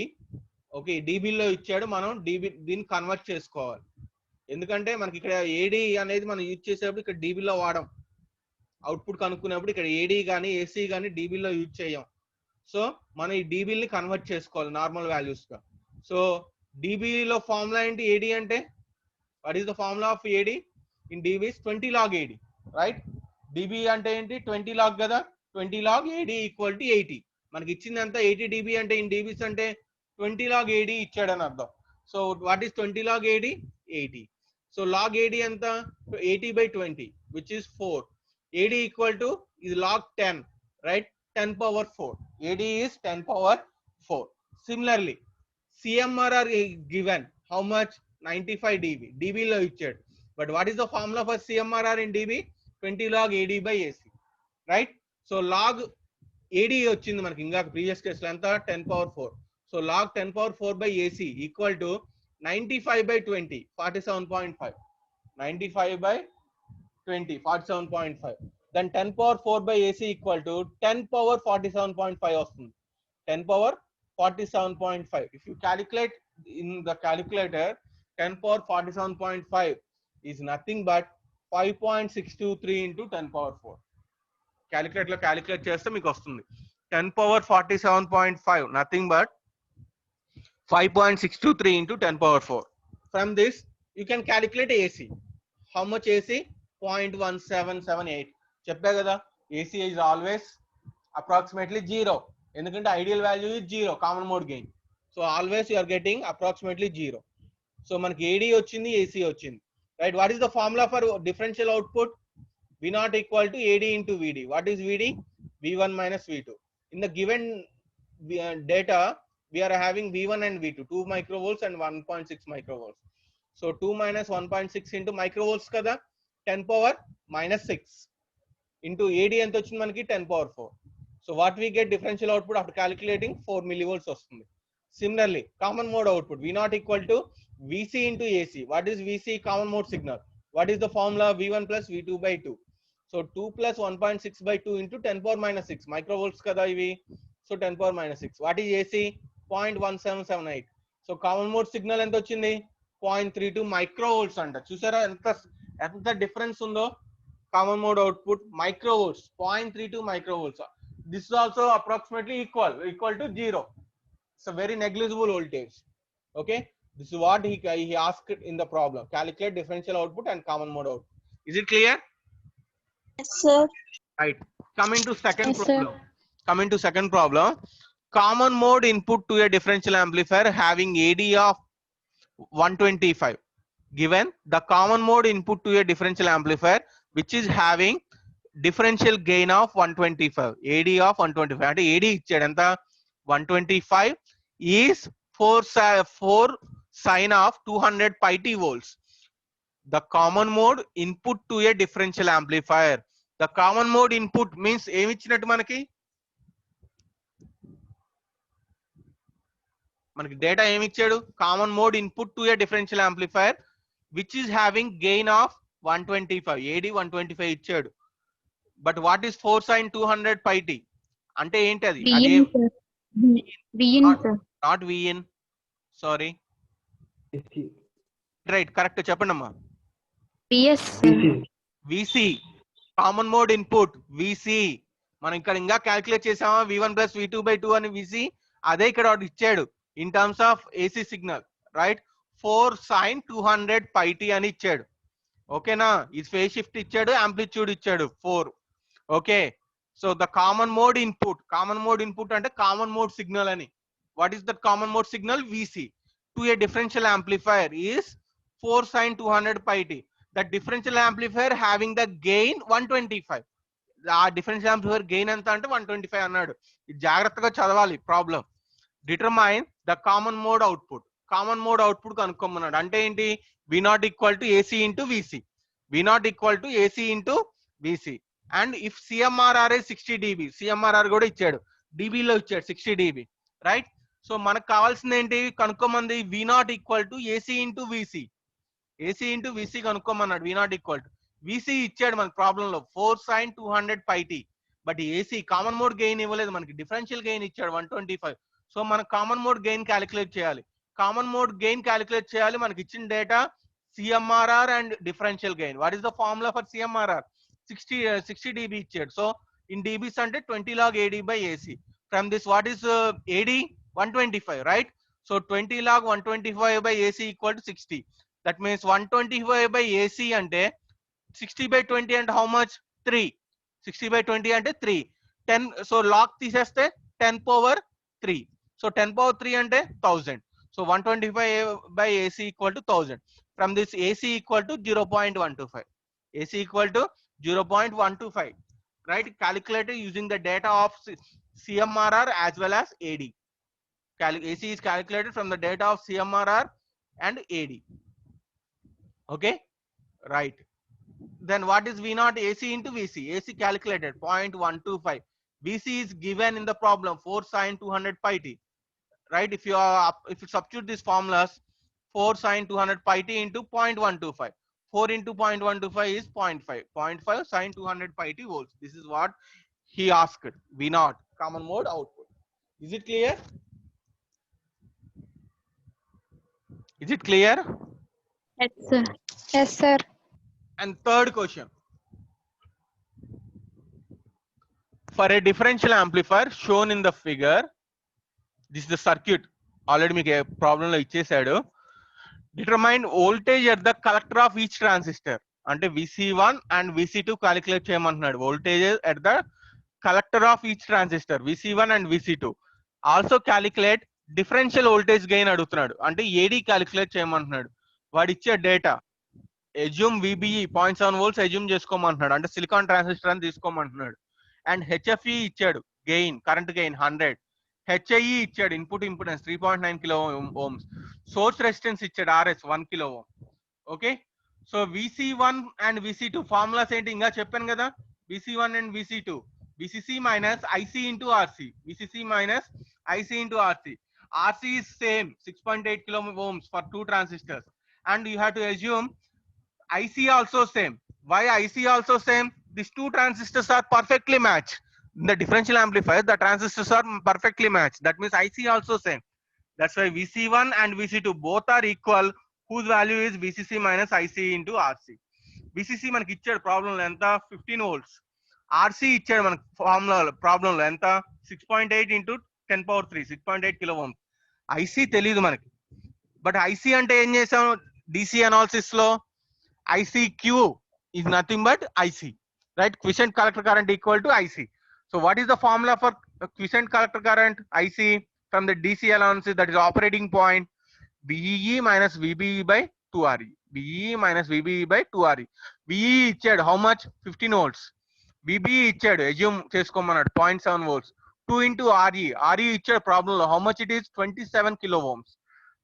Okay, డీబీలో ఇచ్చాడు, మనం DB దీన్ని convert చేసుకోవాలి. ఎందుకంటే మనకి ఇక్కడ ఏడీ అనేది మనం యూజ్ చేసేటప్పుడు ఇక్కడ డీబీలో వాడం, అవుట్పుట్ కనుక్కునేప్పుడు ఇక్కడ ఏడీ కానీ ఏసీ కానీ డీబీలో యూజ్ చేయం. సో మనం ఈ డీబీని కన్వర్ట్ చేసుకోవాలి నార్మల్ వాల్యూస్ గా. సో డీబీలో ఫార్ములా ఏంటి? ఏడీ అంటే what is the formula of AD in dBs? 20 log AD, right? DB అంటే ఏంటి? 20 log కదా. 20 log ఏడీ ఈక్వల్ టు 80. మనకి ఇచ్చింది అంతా 80 dB అంటే ఇన్ డీబీస్ అంటే 20 log ఏడీ ఇచ్చాడని అర్థం. So what is 20 log AD? 80. So log AD ఎంత? 80 by 20 which is 4. AD equal to is log 10, right? 10 power 4. AD is 10 power 4. Similarly, CMRR is given how much? 95 dB. dB lo ichchadu. But what is the formula for CMRR in dB? 20 log AD by AC, right? So log AD వచ్చింది మనకి ఇంకా previous కేసులో ఎంత 10 power 4. So log 10 power 4 by AC equal to 95 by 20, 47.5. 95 by 20, 47.5. Then 10 power 4 by AC equal to 10 power 47.5 వస్తుంది. 10 power 47.5. If you calculate in the calculator, 10 power 47.5 is nothing but 5.623 into 10 power 4. Calculate లో calculate చేస్తే మీకు వస్తుంది 10 power 47.5 nothing but 5.623 into 10 power 4. From this you can calculate AC. How much AC? 0.1778. చెప్పా కదా, AC is always approximately 0 ఎందుకంటే ideal value is 0 common mode gain. So always you are getting approximately 0. So మనకి AD వచ్చింది, AC వచ్చింది, right? What is the formula for differential output? V naught equal to AD into VD. What is VD? V1 minus V2. In the given data, we are having V1 and V2, 2 microvolts and 1.6 microvolts. So 2 minus 1.6 into microvolts kada, 10 power minus 6 into AD ఎంత వచ్చింది మనకి 10 power 4. So what we get differential output after calculating 4 millivolts వస్తుంది. Similarly, common mode output V naught equal to VC into AC. What is VC? Common mode signal. What is the formula? V1 plus V2 by 2. So 2 plus 1.6 by 2 into 10 power minus 6 microvolts kada ivi. So 10 power minus 6. What is AC? 0.1778. So common mode signal ఎంత వచ్చింది 0.32 microvolts అంట. చూసారా ఎంత difference ఉందో? Common mode output microvolts, 0.32 microvolts. This is also approximately equal to 0. It's a very negligible voltage. Okay, this is what he asked in the problem. Calculate differential output and common mode output. Is it clear? Yes, sir. Right. Coming to second Yes, sir. problem. Coming to second problem. Common mode input to a differential amplifier having AD of 125. Given the common mode input to a differential amplifier which is having differential gain of 125. AD of 125. అంటే AD ఇచ్చాడు ఎంత 125 is 4 sine of 200 pi t volts. The common mode input to a differential amplifier. The common mode input means ఏమి ఇచ్చినట్టు మనకి data ఏమి ఇచ్చాడు? Common mode input to A differential amplifier which is having gain of 125. AD 125 ఇచ్చాడు. But what is 4 sin 200 pi t అంటే ఏంటి అది? అదే Vin, sir. Not Vin, sorry, right, correct చెప్పండి అమ్మా. Vs, sir. VC common mode input VC. మనం ఇంకా calculate చేసామా V1 plus V2 by 2 అని VC. అదే ఇక్కడ ఇచ్చాడు in terms of AC signal, right? 4 sin 200 pi t అని ఇచ్చాడు. ఓకేనా? ఈ ఫేజ్ షిఫ్ట్ ఇచ్చాడు, యాంప్లిట్యూడ్ ఇచ్చాడు 4. Okay, so the common mode input అంటే కామన్ మోడ్ సిగ్నల్ అని. What is that common mode signal? VC to A differential amplifier is 4 sin 200 pi t. The differential amplifier having the gain 125. ఆ differential amplifier gain ఎంత అంటే 125 అన్నాడు. ఇది జాగ్రత్తగా చదవాలి problem. Determine the common mode output. Common mode output కనుక్కోమన్నాడు. అంటే ఏంటి? V naught equal to AC into VC. V naught equal to AC into VC. And if CMRR is 60 dB, CMRR కూడా ఇచ్చాడు, dB లో ఇచ్చాడు 60 dB, రైట్? సో మనకు కావాల్సింది ఏంటి? కనుక్కోమంది V naught equal to AC into VC. AC into VC కనుక్కోమన్నాడు. V naught equal to VC ఇచ్చాడు మనకి problem లో 4 sin 200 pi t. But AC common mode gain ఇవ్వలేదు మనకి, డిఫరెన్షియల్ గెయిన్ ఇచ్చాడు 125. సో మనం కామన్ మోడ్ గెయిన్ క్యాలిక్యులేట్ చేయాలి. Common mode gain calculate చేయాలి. మనకి ఇచ్చిన data CMRR and differential gain. What is the formula for CMRR? 60 dB ఇచ్చాడు. So in dBs అంటే 20 log AD by AC. From this what is AD? 125, right? So 20 log 125 by AC equal to 60. That means 125 by AC అంటే 60 by 20 అంటే how much? 3. 60 by 20 అంటే 3. 10, so log తీసేస్తే 10 power 3. So 10 power 3 అంటే 1000. So 125 by AC equal to 1000. From this AC equal to 0.125. AC equal to 0.125, right? Calculated using the data of CMRR as well as AD. AC is calculated from the data of CMRR and AD. Okay, right. then what is V naught? AC into VC. AC calculated 0.125. VC is given in the problem 4 sine 200 pi t. Right? If you substitute these formulas, 4 sine 200 pi t into 0.125. 4 into 0.125 is 0.5. 0.5 sine 200 pi t volts. This is what he asked. V naught, common mode output. Is it clear? Is it clear? Yes, sir. Yes, sir. And third question. For a differential amplifier shown in the figure, this is the circuit. Already make a problem like ichesadu. Determine voltage at the collector of each transistor. Ante VC1 and VC2 calculate cheyamantunnadu. Voltage at the collector of each transistor, VC1 and VC2. Also calculate differential voltage gain adugutunnadu. Ante AD calculate cheyamantunnadu. Vaadu iche data. Assume VBE 0.7 volts assume chesukomantunnadu. Ante silicon transistor ani teesukomantunnadu. And HFE ఇచ్చాడు, gain, current gain 100. HIE ఇచ్చాడు, input impedance 3.9 kilo ohms. Source resistance ఇచ్చాడు RS 1 kilo ohm. Okay, so VC1 and VC2 formulas ఏంటి ఇంకా చెప్పాను కదా. VC1 and VC2, VCC minus IC into RC, VCC minus IC into RC. RC is same 6.8 kilo ohms for two transistors, and you have to assume IC also same. Why IC also same? These two transistors are perfectly matched. In the differential amplifier, the transistors are perfectly matched. That means IC also same. That's why VC1 and VC2 both are equal, whose value is VCC minus IC into RC. VCC మనకి ఇచ్చాడు problem లో ఎంత 15 volts. RC ఇచ్చాడు మనకి formula problem లో ఎంత 6.8 into 10 power 3, 6.8 kilo ohm. IC తెలియదు మనకి, బట్ IC అంటే ఏం చేసాం DC అనాలిసిస్ లో, ICQ is nothing but IC, right? Quiescent collector current equal to IC. So what is the formula for quiescent collector current IC from the DC analysis? That is operating point, VEE minus VBE by 2RE. VEE minus VBE by 2RE. VEE ఇచ్చాడు how much 15 volts. VBE ఇచ్చాడు assume చేసుకోమన్నాడు 0.7 volts. 2 into RE. RE ఇచ్చాడు problem లో how much it is 27 kilo ohms.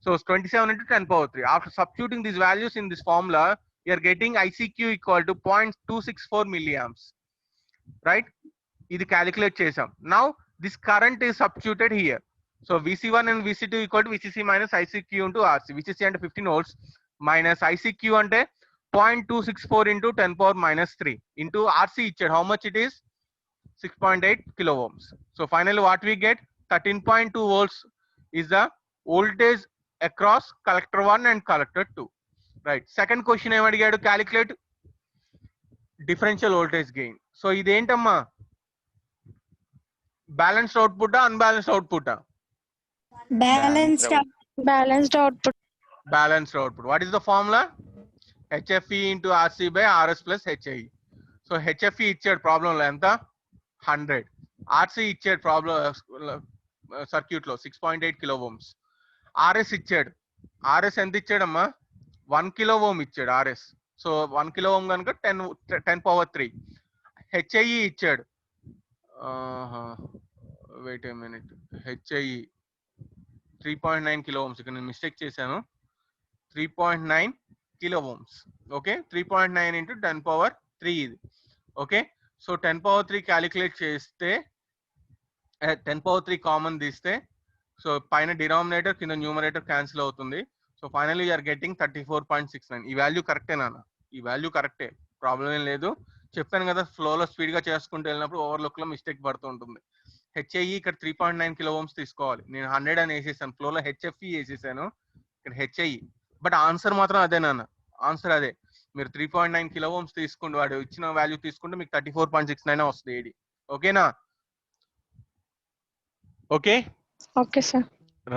So 27 into 10 power 3. After substituting these values in this formula, you are getting ICQ equal to 0.264 milliamps, right? This calculate chesam. Now this current is substituted here. So VC1 and VC2 equal to VCC minus ICQ into RC. VCC and 15 volts minus ICQ ante 0.264 into 10 power minus 3 into RC ichad. How much it is? 6.8 kilo ohms. So finally what we get, 13.2 volts is the voltage across collector 1 and collector 2. Right. Second question ఏం అడిగాడు, calculate differential voltage gain. So ఇదేంటమ్మా, balanced output unbalanced output? Balanced output. Balanced output. What is the formula? HFE into RC by RS plus HIE. So HFE ఇచ్చాడు problem లో ఎంత 100. RC ఇచ్చాడు problem circuit లో 6.8 kilo ohms. RS ఇచ్చాడు, RS ఎంత ఇచ్చాడమ్మా 1 kilo ohm ఇచ్చాడు RS. So 1 kilo ohm కనుక 10 power 3. HIE ఇచ్చాడు, wait a minute, HIE 3.9 kilo ohms. ఇక్కడ నేను మిస్టేక్ చేశాను, 3.9 kilo ohms. Okay, 3.9 into 10 power 3 ఇది. ఓకే, సో 10 power 3 క్యాలిక్యులేట్ చేస్తే 10 power 3 కామన్ తీస్తే, సో పైన డినామినేటర్ కింద న్యూమరేటర్ క్యాన్సిల్ అవుతుంది. So finally you're getting 34.69. ఈ వాల్యూ కరెక్టే నాన్న, ఈ వాల్యూ కరెక్టే, ప్రాబ్లం ఏం లేదు. చెప్పాను కదా, ఫ్లోలో స్పీడ్ గా చేసుకుంటూ వెళ్ళినప్పుడు ఓవర్లుక్ లో మిస్టేక్ పడుతూ ఉంటుంది. HIE ఇక్కడ 3.9 kilo ohms తీసుకోవాలి. నేను 100 అని వేసేసాను, ఫ్లోలో HFE వేసేసాను, ఇక్కడ HIE. బట్ ఆన్సర్ మాత్రం అదే నాన్న, ఆన్సర్ అదే. మీరు 3.9 kilo ohms తీసుకుంటే, వాడు ఇచ్చిన వాల్యూ తీసుకుంటే మీకు 34.69 వస్తుంది ఏడి. ఓకేనా? Okay, Okay, sir.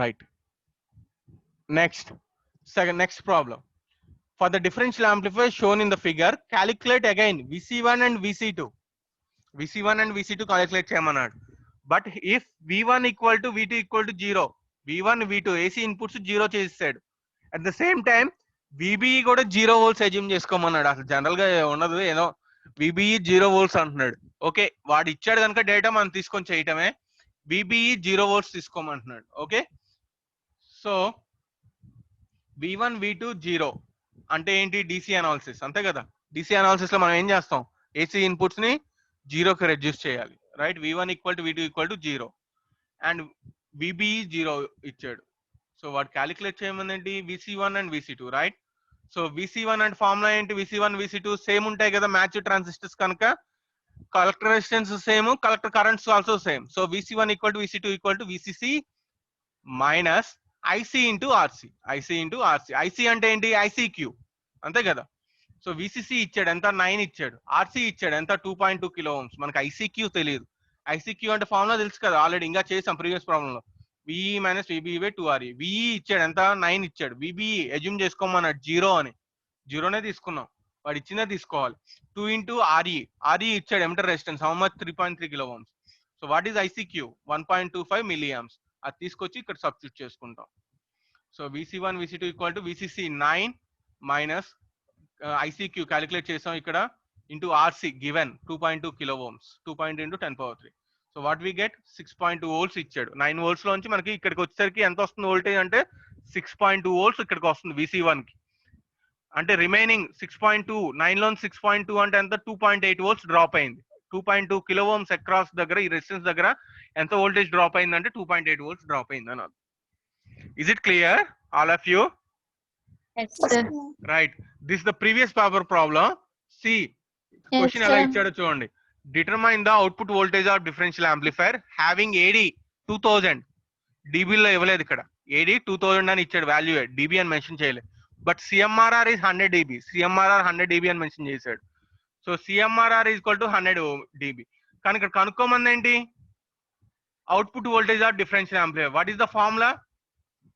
right. Next problem. For the differential amplifier shown in the figure, calculate again VC1 and VC2. VC1 and VC2 calculate చేయమన్నాడు. But if V1 equal to V2 equal to 0, V1 V2 AC inputs 0 చేసాడు. At the same time VBE కూడా 0 volts assume చేసుకోమన్నాడు. అసలు general గా ఉన్నది ఏదో VBE 0 volts అంటున్నాడు. Okay, వాడు ఇచ్చాడు కనుక డేటా మనం తీసుకొని చేయటమే. VBE 0 volts తీసుకోమంటున్నాడు. ఓకే, సో V1 V2 0 అంటే ఏంటి, DC అనాలిసిస్ అంతే కదా. డిసి అనాలిసిస్ లో మనం ఏం చేస్తాం, ఏసీ ఇన్పుట్స్ ని జీరోకి రెడ్యూస్ చేయాలి, right. V1 equal to V2 equal to 0 and VBE 0 ఇచ్చాడు. సో వాడు క్యాలిక్యులేట్ చేయమని ఏంటి, VC1 and VC2, right. So VC1 and formula ఏంటి, VC1 VC2 సేమ్ ఉంటాయి కదా మ్యాచ్ ట్రాన్సిస్టర్స్ కనుక. Collector resistance same, collector currents also same. So VC1 equal to VC2 equal to VCC minus IC into RC. IC అంటే ఏంటి, ICQ అంతే కదా. So VCC ఇచ్చాడు ఎంత, 9 ఇచ్చాడు. RC ఇచ్చాడు ఎంత, 2.2 కిలో ఓమ్స్. మనకి ICQ తెలియదు. ICQ అంటే ఫార్ములా తెలుసు కదా, ఆల్రెడీ ఇంకా చేసాం ప్రీవియస్ ప్రాబ్లం లో. VE minus VBE 2RE. VE ఇచ్చాడు ఎంత, 9 ఇచ్చాడు. VBE అజ్యూమ్ చేసుకోమన్నాడు 0 అని, 0నే తీసుకున్నాం, వాడు ఇచ్చిందే తీసుకోవాలి. 2 ఇంటూ RE ఇచ్చాడు emitter resistance how much, 3.3 kilo ohms. So what is ICQ, 1.25 milliamps. అది తీసుకొచ్చి ఇక్కడ సబ్స్టిట్యూట్ చేసుకుంటాం. So VC1 VC2 equal to VCC 9 minus ICQ calculate చేసాం ఇక్కడ into RC given 2.2 kilo ohms, 2.2 into 10^3. So what we get, 6.2 volts ఇచ్చాడు. 9 volts లోంచి మనకి ఇక్కడికి వచ్చేసరికి ఎంత వస్తుంది వోల్టేజ్ అంటే 6.2 వోల్ట్స్ ఇక్కడికి వస్తుంది VC1 కి. అంటే రిమైనింగ్ 6.2, 9 లో 6.2 అంటే ఎంత, 2.8 వోల్ట్స్ డ్రాప్ అయింది. 2.2 కిలో ఓమ్స్ అక్రాస్ దగ్గర ఈ రెసిస్టెన్స్ దగ్గర ఎంత వోల్టేజ్ డ్రాప్ అయిందంటే 2.8 వోల్ట్స్ డ్రాప్ అయింది అన్నది. Is it clear, all of you? Yes, sir. Right. This is the previous paper problem. See, question ఎలా ఇచ్చాడో చూడండి. Determine the output voltage of differential amplifier having AD 2000. dB లో ఇవ్వలేదు ఇక్కడ. AD 2000 అని ఇచ్చాడు వాల్యూ, dB అని మెన్షన్ చేయలేదు. But CMRR is 100 dB. CMRR 100 dB అని మెన్షన్ చేశాడు. So CMRR is equal to 100 dB. కానీ ఇక్కడ కనుక్కోమంది ఏంటి, output voltage of differential amplifier. What is the formula,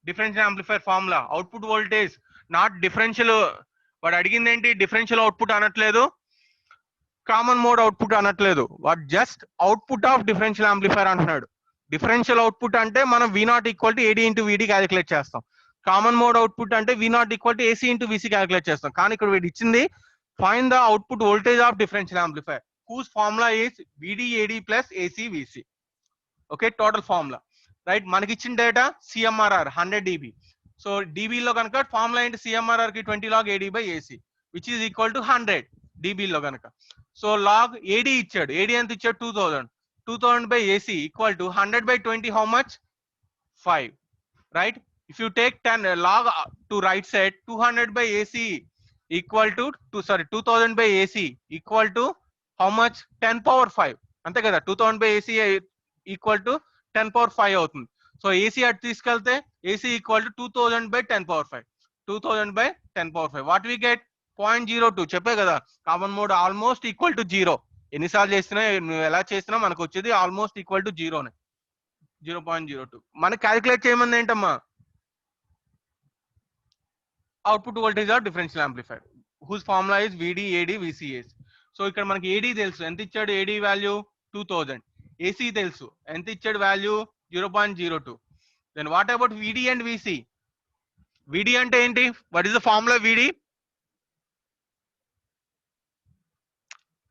differential amplifier formula output voltage not differential. వాడు అడిగింది ఏంటి, డిఫరెన్షియల్ అవుట్పుట్ అనట్లేదు, common mode output అనట్లేదు, what just output of differential amplifier అంటున్నాడు. Differential output అంటే మనం V0 equal to AD into VD calculate చేస్తాం. Common mode output అంటే V0 equal to AC into VC calculate చేస్తాం. కానీ ఇక్కడ వీడు ఇచ్చింది find the output voltage of differential amplifier whose formula is VD/AD plus AC/VC. Okay, total formula, right. మనకి ఇచ్చిన data CMRR 100 dB. సో dB లో కనుక ఫార్ములా ఏంటి, CMRR కి 20 log AD/AC which is equal to 100 dB లో కనుక. సో లాగ్ AD ఇచ్చాడు, AD ఎంత ఇచ్చాడు, 2000 by AC equal to 100/20 how much, 5, right. If you take 10 log to right side, 200/AC equal to 2000/AC equal to how much, 10^5 అంతే కదా. 2000/AC equal to 10^5 అవుతుంది. So AC అటు తీసుకెళ్తే AC equal to 2000/10^5, 2000/10^5. What we get, 0.02. చెప్పే కదా, common mode almost equal to 0. ఎన్నిసార్లు చేసినా నువ్వు ఎలా చేసినా మనకు వచ్చేది ఆల్మోస్ట్ ఈక్వల్ టు 0నే, 0.02. మనకి క్యాలిక్యులేట్ చేయమంది ఏంటమ్మా, output voltage of differential amplifier whose formula is VD/AD VCS. సో ఇక్కడ మనకి AD తెలుసు, ఎంత ఇచ్చాడు AD వాల్యూ 2000. AC తెలుసు, ఎంత ఇచ్చాడు value 0.02. Then what about VD and VC? VD అంటే ఏంటి, what is the formula VD?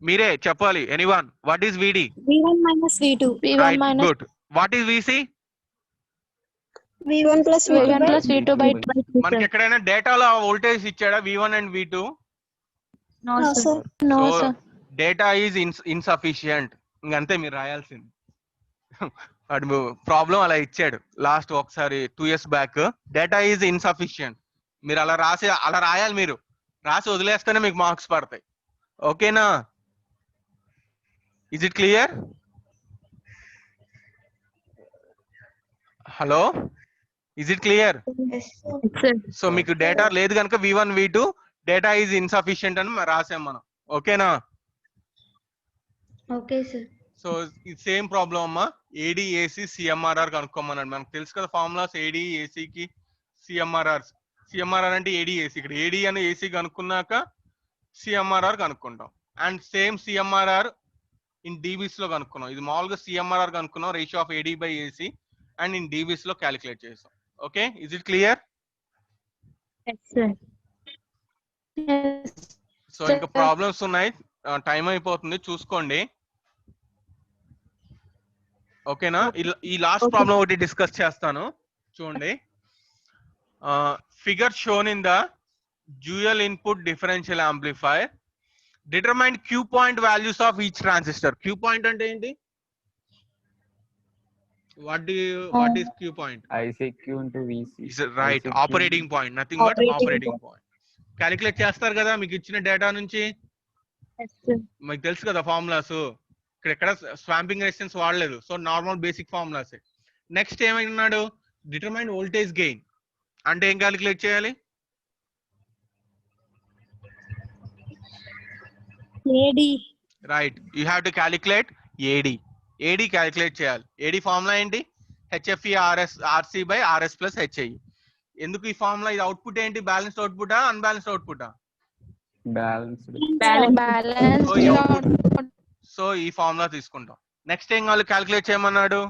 మీరే చెప్పాలి, anyone, what is VD? V1 minus V2. V1 right, minus good. What is VC? V1 plus V2 V1 plus V2 by 2. మనకి ఎక్కడైనా డేటాలో voltage ఇచ్చాడా V1 and V2? No, No, sir. sir. No, so sir. Data is insufficient, ఇంకంతే మీరు రాయాల్సింది. వాడు problem అలా ఇచ్చాడు last ఒకసారి 2 years back, data is insufficient. మీరు అలా రాయాలి, మీరు రాసి వదిలేస్తేనే మీకు మార్క్స్ పడతాయి. ఓకేనా, is it clear? Hello, is it clear? Yes, sir. So మీకు డేటా లేదు కనుక V1 V2 data is insufficient అని రాసాం మనం. ఓకేనా? Okay, sir. సో ఇది సేమ్ ప్రాబ్లం అమ్మా, AD AC CMRR కనుక్కోమన్నాడు. మనకు తెలుసు కదా ఫార్ములాస్, AD AC కి CMRR అంటే AD AC. ఇక్కడ AD అని AC కనుక్కున్నాక CMRR కనుక్కుంటాం. And same CMRR in DBs లో కనుక్కున్నాం. ఇది మామూలుగా CMRR కనుక్కున్నాం, ratio of AD/AC, and in DBs లో క్యాలిక్యులేట్ చేసాం. Okay, is it clear? Yes, sir. Yes. So ఇంకా ప్రాబ్లమ్స్ ఉన్నాయి, టైం అయిపోతుంది, చూసుకోండి. ఓకేనా, ఈ లాస్ట్ ప్రాబ్లం ఒకటి డిస్కస్ చేస్తాను చూడండి. Figure shown in the dual input differential amplifier determine Q point values of each transistor. Q point అంటే ఏంటి? What is Q point? ICQ into VC. Is it right? ICQ. Operating point. Nothing but operating point. Calculate చేస్తారు కదా మీకు ఇచ్చిన data నుంచి. Yes, sir. మీకు తెలుసు కదా ఫార్ములాస్. ఇక్కడ స్వాంపింగ్ రెసిస్టెన్స్ వాడలేదు. So normal basic formulas. Next ఏమన్నాడు? Determine voltage gain. అంటే ఏం క్యాలిక్యులేట్ చేయాలి? AD. Right. You have to calculate AD. AD calculate చేయాలి. ఏడి ఫార్ములా ఏంటి? HFE RC by RS plus HI. ఎందుకు ఈ ఫార్ములా? ఇది అవుట్పుట్ ఏంటి? బ్యాలెన్స్డ్ అవుట్పుటా అన్బ్యాలెన్స్డ్ అవుట్పుటా? Balanced. సో ఈ ఫార్ములా తీసుకుంటాం. నెక్స్ట్ ఏం కావాలి క్యాలిక్యులేట్ చేయమన్నాడు?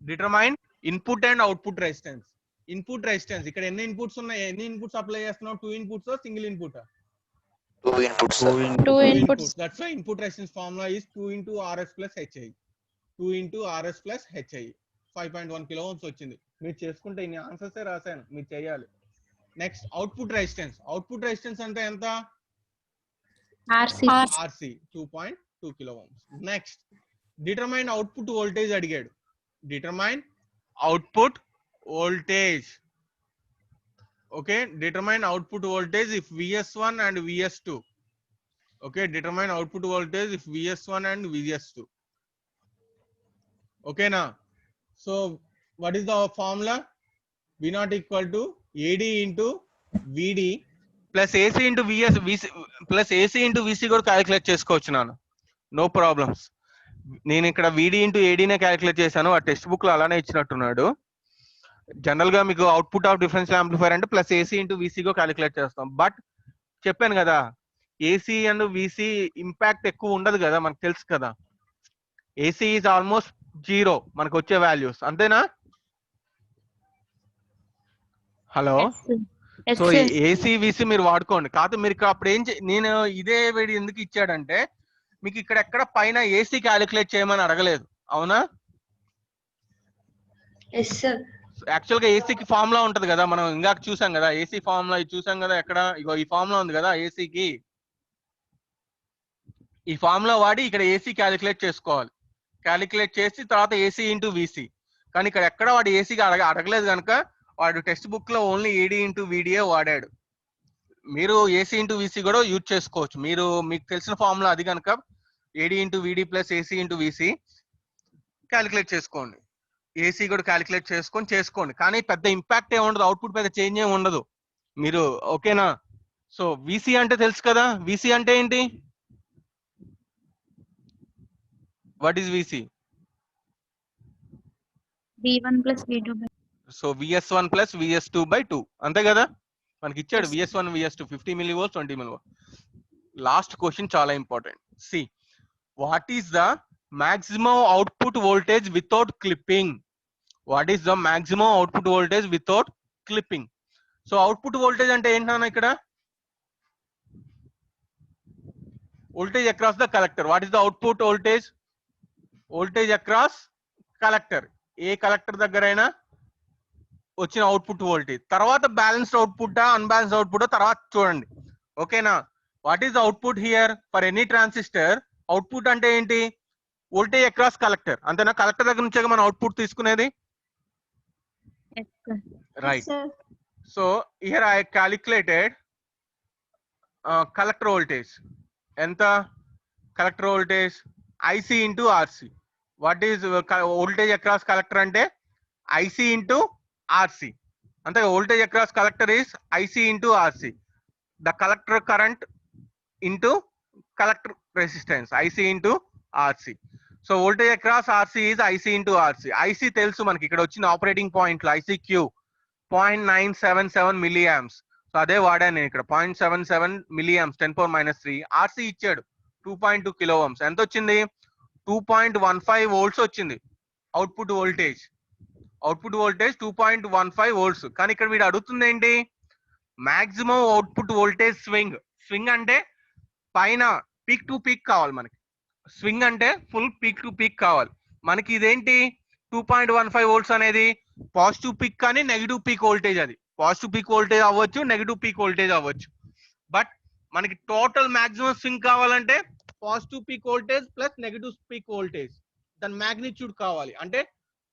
Determine input and output resistance. Input resistance ఇక్కడ ఎన్ని ఇన్పుట్స్ ఉన్నాయి? ఎన్ని ఇన్పుట్స్ అప్లై చేస్తున్నావు? 2 inputs single input? 2 inputs. 2 inputs. That's why input resistance formula is 2 into RS plus HI. 2 into RS plus HI. 5.1 kilo ohms వచ్చింది. మీరు చేసుకుంటే ఇన్ని answers రాశాను, మీరు చేయాలి. Next output resistance. Output resistance అంటే ఎంత? RC. 2.2 kilo ohms. Next determine output voltage అడిగాడు. Determine output voltage. Okay, determine output voltage if VS1 and VS2. Okay, determine output voltage if VS1 and VS2. Okay now, so what is the formula? V naught equal to AD into VD plus AC into VC plus AC into VC కూడా calculate చేసుకోవచ్చు నాన్న. No problems. నేను ఇక్కడ VD into AD నే calculate చేశాను. ఆ text book లో అలానే ఇచ్చినట్టున్నాడు. జనరల్ గా మీకు అవుట్పుట్ ఆఫ్ డిఫరెన్షియల్ యాంప్లిఫైర్ అంటే ప్లస్ ఏసీ ఇంటూ వీసీగా క్యాలిక్యులేట్ చేస్తాం. బట్ చెప్పాను కదా ఏసీ అండ్ వీసీ ఇంపాక్ట్ ఎక్కువ ఉండదు కదా, మనకు తెలుసు కదా. ఏసీ ఈజ్ ఆల్మోస్ట్ 0 మనకు వచ్చే వాల్యూస్, అంతేనా? Hello. Yes, so sir. AC VC మీరు వాడుకోండి. కాదు మీరు ఇక్కడ అప్పుడు నేను ఇదే వేడి ఎందుకు ఇచ్చాడంటే మీకు ఇక్కడ ఎక్కడ పైన ఏసీ క్యాలిక్యులేట్ చేయమని అడగలేదు, అవునా? Yes, sir. యాక్చువల్ గా ఏసీకి ఫార్ములా ఉంటది కదా, మనం ఇందాక చూసాం కదా ఏసీ ఫార్ములా, చూసాం కదా ఎక్కడ, ఇగో ఈ ఫార్ములా ఉంది కదా ఏసీకి. ఈ ఫార్ములా వాడి ఇక్కడ ఏసీ క్యాలిక్యులేట్ చేసుకోవాలి. క్యాలిక్యులేట్ చేసి తర్వాత ఏసీ ఇంటూ వీసీ. కానీ ఇక్కడ ఎక్కడ వాడు ఏసీకి అడగలేదు కనుక వాడు టెక్స్ట్ బుక్ లో ఓన్లీ ఏడీ ఇంటూ వీడియే వాడాడు. మీరు ఏసీ ఇంటూ వీసీ కూడా యూజ్ చేసుకోవచ్చు. మీకు తెలిసిన ఫార్ములా అది కనుక ఏడీ ఇంటూ వీడి plus AC into VC calculate చేసుకోండి. ఏసీ కూడా క్యాలిక్యులేట్ చేసుకోండి. కానీ పెద్ద ఇంపాక్ట్ ఏ ఉండదు, అవుట్పుట్ పెద్ద చేంజ్ ఏమి ఉండదు. మీరు ఓకేనా? సో వీసీ అంటే తెలుసు కదా, వీసీ అంటే ఏంటి? What is VC? V1 plus V2 by so VS1 plus VS2 by 2, అంతే కదా. మనకి ఇచ్చాడు Yes. VS1 VS2 50 millivolts 20 millivolts. Last question చాలా important. See what is the maximum output voltage without clipping? What is the maximum output voltage without clipping? So output voltage అంటే ఏంటన్నా ఇక్కడ voltage across the collector. What is the output voltage? Voltage across collector. A collector దగ్గరైనా వచ్చిన output voltage. తర్వాత balanced output unbalanced output తర్వాత చూడండి, ఓకేనా? What is the output here for any transistor? Output అంటే ఏంటి? వోల్టేజ్ అక్రాస్ కలెక్టర్, అంతేనా? Collector దగ్గర నుంచే మనం అవుట్పుట్ తీసుకునేది, Yes, sir. Right? So here I calculated collector voltage. ఎంత collector voltage? IC into RC. What is voltage across collector అంటే IC into RC, అంతే. Voltage across collector is IC into RC. The collector current into collector resistance IC into RC. So voltage across RC is IC into RC. IC తెలుసు మనకి, ఇక్కడ వచ్చిన operating పాయింట్లు ఐసిక్యూ 0.977 milliamps. So అదే వాడాను నేను ఇక్కడ 0.77 milliamps 10⁻³ ఆర్సి ఇచ్చాడు 2.2 kilo ohms. ఎంత వచ్చింది? 2.15 volts వచ్చింది output voltage. Output voltage 2.15 volts. కానీ ఇక్కడ వీడు అడుగుతుంది ఏంటి? Maximum output voltage swing. Swing అంటే పైన పీక్ టు పీక్ కావాలి మనకి. స్వింగ్ అంటే ఫుల్ పీక్ టు పీక్ కావాలి మనకి. ఇదేంటి 2.15 volts అనేది పాజిటివ్ పీక్ కానీ నెగిటివ్ పీక్ వోల్టేజ్. అది పాజిటివ్ పీక్ వోల్టేజ్ అవ్వచ్చు, నెగిటివ్ పీక్ వోల్టేజ్ అవ్వచ్చు. బట్ మనకి టోటల్ మాక్సిమం స్వింగ్ కావాలంటే positive peak voltage plus negative peak voltage దాని మ్యాగ్నిట్యూడ్ కావాలి. అంటే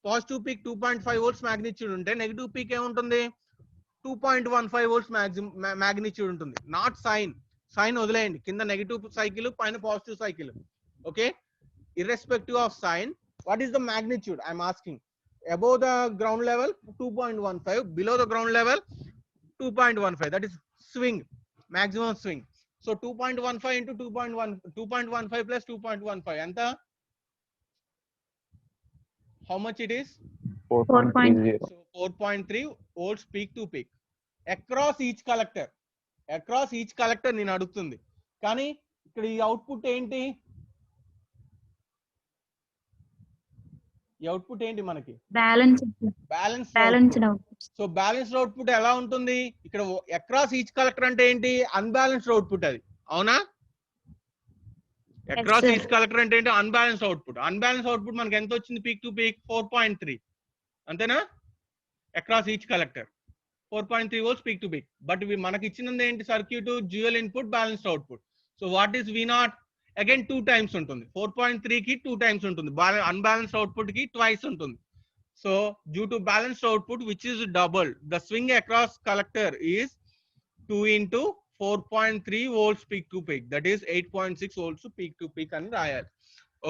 పాజిటివ్ పీక్ 2.5 వోల్ట్స్ మ్యాగ్నిట్యూడ్ ఉంటే నెగటివ్ పీక్ ఏముంటుంది 2.15 వోల్ట్స్ మ్యాగ్నిట్యూడ్ ఉంటుంది. నాట్ సైన్ వదిలేయండి, కింద నెగటివ్ సైకిల్ పైన positive cycle. Okay, irrespective of sign, what is the magnitude? I'm asking. Above the ground level 2.15, below the ground level 2.15, that is swing, maximum swing. So 2.15 into 2.15 plus 2.15 anta, how much it is? 4.30. So 4.3 volts peak to peak across each collector నేను అడుగుతుంది. కానీ ఇక్కడ ఈ output ఏంటి? ఈ output ఏంటి మనకి? Balanced output. So balanced output ఎలా ఉంటుంది? ఇక్కడ అక్రాస్ ఈచ్ కలెక్టర్ అంటే ఏంటి? అన్బ్యాలెన్స్డ్ అవుట్పుట్ అది, అవునా? అక్రాస్ ఈచ్ కలెక్టర్ అంటే ఏంటి? Unbalanced output. అన్బ్యాలెన్స్ అవుట్పుట్ మనకి ఎంత వచ్చింది? పీక్ టు పీక్ 4.3, అంతేనా? Across each collector 4.3 volts peak to peak. But మనకి ఇచ్చినది ఏంటి? Circuit dual input balanced output. So what is V0? Again 2 times ఉంటుంది. 4.3 కి 2 times ఉంటుంది. అన్బ్యాలెన్స్డ్ అవుట్పుట్ కి ట్వైస్ ఉంటుంది. So due to balanced output which is double, the swing across collector is 2 into 4.3 volts peak to peak, that is 8.6 volts peak to peak అని రాయాలి.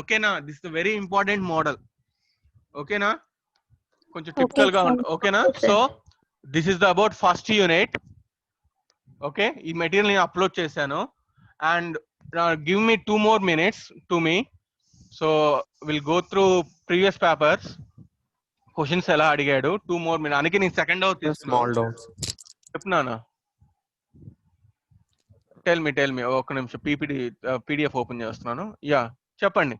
ఓకేనా? This is very important model. ఓకేనా? కొంచెం typical గా ఉంటుంది. ఓకేనా? So this is the about first unit. Okay, ఈ material నేను అప్లోడ్ చేశాను. And give me 2 more minutes to me. So will go through previous papers, questions ఎలా అడిగాడు. 2 more minutes. అందుకే నేను సెకండ్ అవర్ స్మాల్ డౌట్స్ చెప్తున్నాను. టెల్ మీ ఒక నిమిషం, పీడిఎఫ్ ఓపెన్ చేస్తున్నాను. యా, చెప్పండి.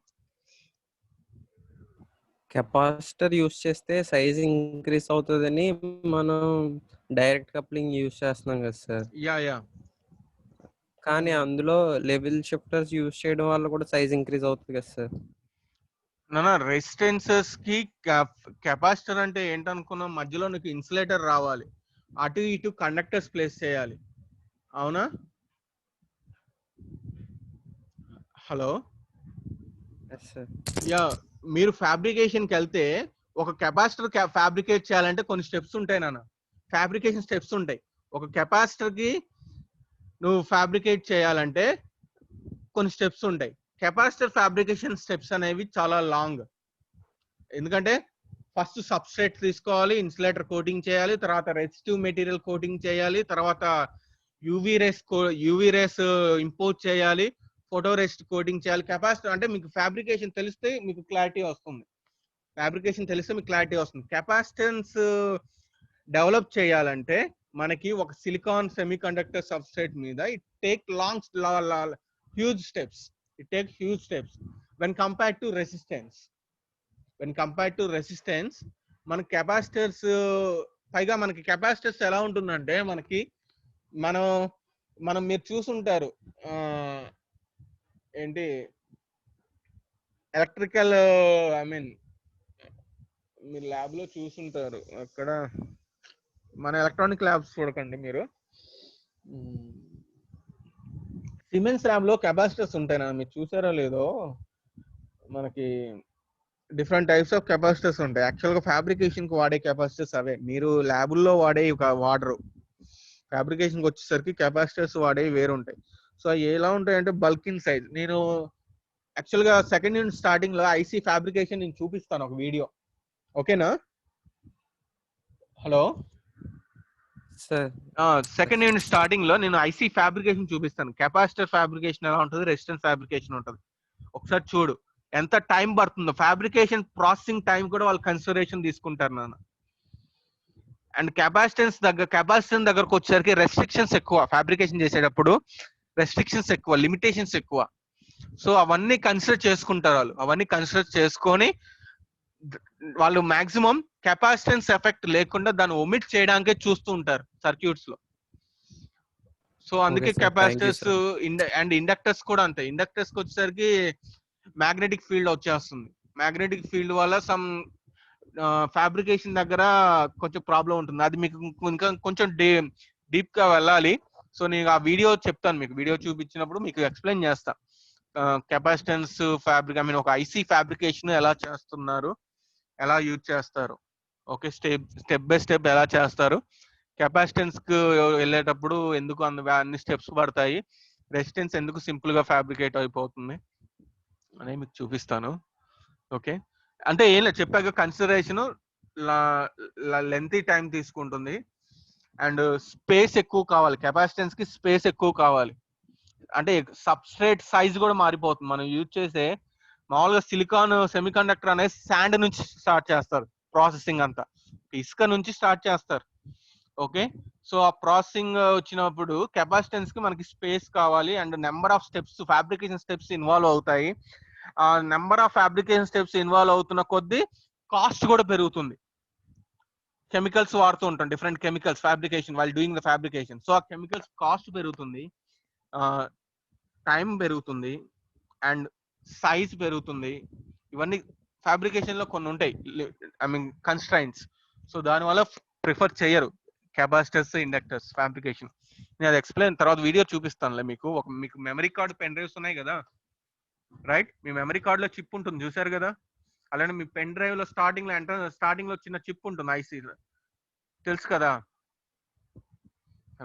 కెపాసిటర్ యూస్ చేస్తే సైజ్ ఇంక్రీస్ అవుతుందని మనం డైరెక్ట్ కప్లింగ్ యూస్ చేస్తున్నాం కదా సార్. యా కానీ అందులో లెవెల్ షిఫ్టర్స్ యూస్ చేయడం వల్ల కూడా సైజ్ ఇంక్రీజ్ అవుతుంది కదా సార్. నానా, రెసిస్టెన్సెస్ కి కెపాసిటర్ అంటే ఏంటనుకున్నాం? మధ్యలో నీకు ఇన్సులేటర్ రావాలి, అటు ఇటు కండక్టర్స్ ప్లేస్ చేయాలి, అవునా? హలో, యా, మీరు ఫ్యాబ్రికేషన్ కి వెళ్తే ఒక కెపాసిటర్ ఫ్యాబ్రికేట్ చేయాలంటే కొన్ని స్టెప్స్ ఉంటాయి నాన్న. ఫ్యాబ్రికేషన్ స్టెప్స్ ఉంటాయి. ఒక కెపాసిటర్ కి నువ్వు ఫ్యాబ్రికేట్ చేయాలంటే కొన్ని స్టెప్స్ ఉంటాయి. కెపాసిటర్ ఫ్యాబ్రికేషన్ స్టెప్స్ అనేవి చాలా లాంగ్. ఎందుకంటే ఫస్ట్ సబ్స్ట్రేట్ తీసుకోవాలి, ఇన్సులేటర్ కోటింగ్ చేయాలి, తర్వాత రెసిస్టివ్ మెటీరియల్ కోటింగ్ చేయాలి, తర్వాత యూవీ రేస్ ఇంపోర్ట్ చేయాలి, ఫోటో రెసిస్ట్ కోటింగ్ చేయాలి. కెపాసిటర్ అంటే మీకు ఫ్యాబ్రికేషన్ తెలిస్తే మీకు క్లారిటీ వస్తుంది. కెపాసిటెన్స్ డెవలప్ చేయాలంటే మనకి ఒక సిలికాన్ సెమీ కండక్టర్ సబ్స్ట్రేట్ మీద it take huge steps when compared to resistance. మన కెపాసిటర్స్, పైగా మనకి కెపాసిటర్స్ ఎలా ఉంటుందంటే మనకి మనం మీరు చూసుంటారు ఏంటి ఎలక్ట్రికల్, ఐ మీన్ మీరు ల్యాబ్ లో చూసుంటారు. అక్కడ మన ఎలక్ట్రానిక్ ల్యాబ్స్ చూడకండి మీరు, సిమెన్స్ ల్యాబ్ లో కెపాసిటర్స్ ఉంటాయి. మీరు చూసారో లేదో, మనకి డిఫరెంట్ టైప్స్ ఆఫ్ కెపాసిటర్స్ ఉంటాయి. యాక్చువల్ గా ఫ్యాబ్రికేషన్ కి వాడే కెపాసిటర్స్ అవే, మీరు ల్యాబుల్లో వాడే వాడరు. ఫ్యాబ్రికేషన్ కి వచ్చేసరికి కెపాసిటర్స్ వాడేవి వేరు ఉంటాయి. సో అవి ఎలా ఉంటాయంటే బల్క్ ఇన్ సైజ్. నేను యాక్చువల్ గా సెకండ్ యూనిట్ స్టార్టింగ్ లో ఐసీ ఫ్యాబ్రికేషన్ నేను చూపిస్తాను ఒక వీడియో. ఓకేనా? Hello sir, second unit starting లో నేను ఐసీ ఫ్యాబ్రికేషన్ చూపిస్తాను. కెపాసిటర్ ఫ్యాబ్రికేషన్ ఎలా ఉంటుంది, రెసిస్టెన్స్ ఫ్యాబ్రికేషన్ ఉంటుంది. ఒకసారి చూడు ఎంత టైం పడుతుందో. ఫ్యాబ్రికేషన్ ప్రాసెసింగ్ టైం కూడా వాళ్ళు కన్సిడరేషన్ తీసుకుంటారు నాన్న. అండ్ కెపాసిటెన్స్ దగ్గరకు వచ్చేసరికి రెస్ట్రిక్షన్స్ ఎక్కువ. ఫ్యాబ్రికేషన్ చేసేటప్పుడు రెస్ట్రిక్షన్స్ ఎక్కువ, లిమిటేషన్స్ ఎక్కువ. సో అవన్నీ కన్సిడర్ చేసుకుంటారు అవన్నీ కన్సిడర్ చేసుకొని వాళ్ళు మాక్సిమం కెపాసిటెన్స్ ఎఫెక్ట్ లేకుండా దాన్ని ఒమిట్ చేయడానికే చూస్తూ ఉంటారు సర్క్యూట్స్ లో. సో అందుకే కెపాసిటర్స్ అండ్ ఇండక్టర్స్ కూడా అంతే. ఇండక్టర్స్ కి వచ్చేసరికి మ్యాగ్నెటిక్ ఫీల్డ్ వచ్చేస్తుంది. మ్యాగ్నెటిక్ ఫీల్డ్ వల్ల సమ్ ఫ్యాబ్రికేషన్ దగ్గర కొంచెం ప్రాబ్లం ఉంటుంది. అది మీకు ఇంకా కొంచెం డీప్ గా వెళ్ళాలి. సో నేను ఆ వీడియో చెప్తాను మీకు, వీడియో చూపించినప్పుడు మీకు ఎక్స్ప్లెయిన్ చేస్తా కెపాసిటెన్స్ ఫ్యాబ్రిక్, ఐ మీన్ ఒక ఐసీ ఫ్యాబ్రికేషన్ ఎలా చేస్తున్నారు, ఎలా యూజ్ చేస్తారు. ఓకే, స్టెప్ బై స్టెప్ ఎలా చేస్తారు, కెపాసిటెన్స్ కు వెళ్ళేటప్పుడు ఎందుకు అన్ని స్టెప్స్ పడతాయి, రెసిస్టెన్స్ ఎందుకు సింపుల్ గా ఫ్యాబ్రికేట్ అయిపోతుంది అనేది మీకు చూపిస్తాను. ఓకే, అంటే ఏం లేదు, చెప్పాక కన్సిడరేషన్ లెంతీ టైం తీసుకుంటుంది అండ్ స్పేస్ ఎక్కువ కావాలి, కెపాసిటెన్స్ కి స్పేస్ ఎక్కువ కావాలి. అంటే సబ్స్ట్రేట్ సైజ్ కూడా మారిపోతుంది. మనం యూజ్ చేసే మామూలుగా సిలికాన్ సెమీకండక్టర్ అనేది శాండ్ నుంచి స్టార్ట్ చేస్తారు, ప్రాసెసింగ్ అంతా ఇసుక నుంచి స్టార్ట్ చేస్తారు. ఓకే, సో ఆ ప్రాసెసింగ్ వచ్చినప్పుడు కెపాసిటెన్స్ కి మనకి స్పేస్ కావాలి and number of steps, fabrication steps involve అవుతాయి. ఆ number of fabrication steps involve అవుతున్న కొద్దీ కాస్ట్ కూడా పెరుగుతుంది. కెమికల్స్ వాడుతూ ఉంటాం, different chemicals fabrication while doing the fabrication. So ఆ కెమికల్స్ కాస్ట్ పెరుగుతుంది, టైం పెరుగుతుంది అండ్ సైజ్ పెరుగుతుంది. ఇవన్నీ ఫ్యాబ్రికేషన్ లో కొన్ని ఉంటాయి, ఐ మీన్ కన్స్ట్రైన్స్. సో దానివల్ల ప్రిఫర్ చేయరు కెపాసిటర్స్, ఇండక్టర్స్ ఫ్యాబ్రికేషన్. నేను అది ఎక్స్ప్లెయిన్ తర్వాత వీడియో చూపిస్తానులే మీకు. మీకు మెమరీ కార్డు పెన్ డ్రైవ్స్ ఉన్నాయి కదా, రైట్? మీ మెమరీ కార్డ్ లో చిప్ ఉంటుంది చూసారు కదా, అలానే మీ పెన్ డ్రైవ్ లో స్టార్టింగ్ లో చిన్న చిప్ ఉంటుంది ఐసీ, తెలుసు కదా,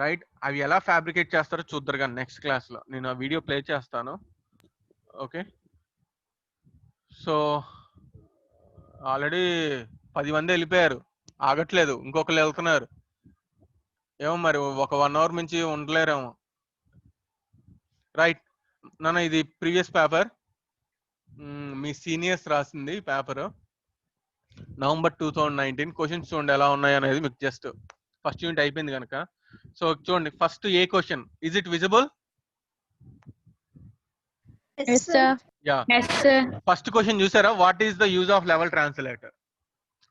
రైట్? అవి ఎలా ఫ్యాబ్రికేట్ చేస్తారో చూద్దరు కానీ నెక్స్ట్ క్లాస్ లో నేను ఆ వీడియో ప్లే చేస్తాను. ఓకే, సో ఆల్రెడీ 10 మంది వెళ్ళిపోయారు, ఆగట్లేదు, ఇంకొకరు వెళ్తున్నారు. ఏమో మరి ఒక 1 అవర్ నుంచి ఉండలేరేమో. రైట్ నాన్న, ఇది ప్రీవియస్ పేపర్, మీ సీనియర్స్ రాసింది పేపర్, November 2019. క్వశ్చన్స్ చూడండి ఎలా ఉన్నాయి అనేది మీకు జస్ట్ ఫస్ట్ యూనిట్ అయిపోయింది కనుక. సో చూడండి, first a question, is it visible? Yes, sir. Yeah, Yes, sir. First question చూసారా, what is the use of level translator?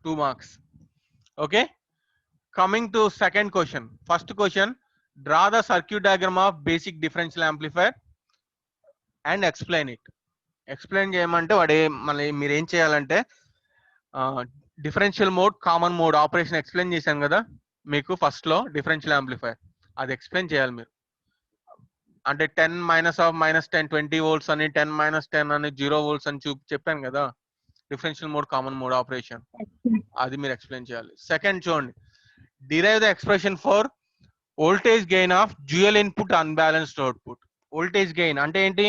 2 marks. Okay, coming to second question. First question, draw the circuit diagram of basic differential amplifier and explain it. Explain చేయమంటే మళ్ళీ మీరు ఏం చేయాలంటే differential mode, common mode operation explain చేశాను కదా మీకు first లో differential amplifier, అది ఎక్స్ప్లెయిన్ చేయాలి మీరు. అంటే 10 -10 20 volts అని, 10 - 10 అని, 0 volts అని చెప్పాను కదా, differential mode, common mode operation, అది మీరు ఎక్స్ప్లెయిన్ చేయాలి. సెకండ్ చూడండి, derive the expression for voltage gain of dual input unbalanced output. Voltage gain అంటే ఏంటి?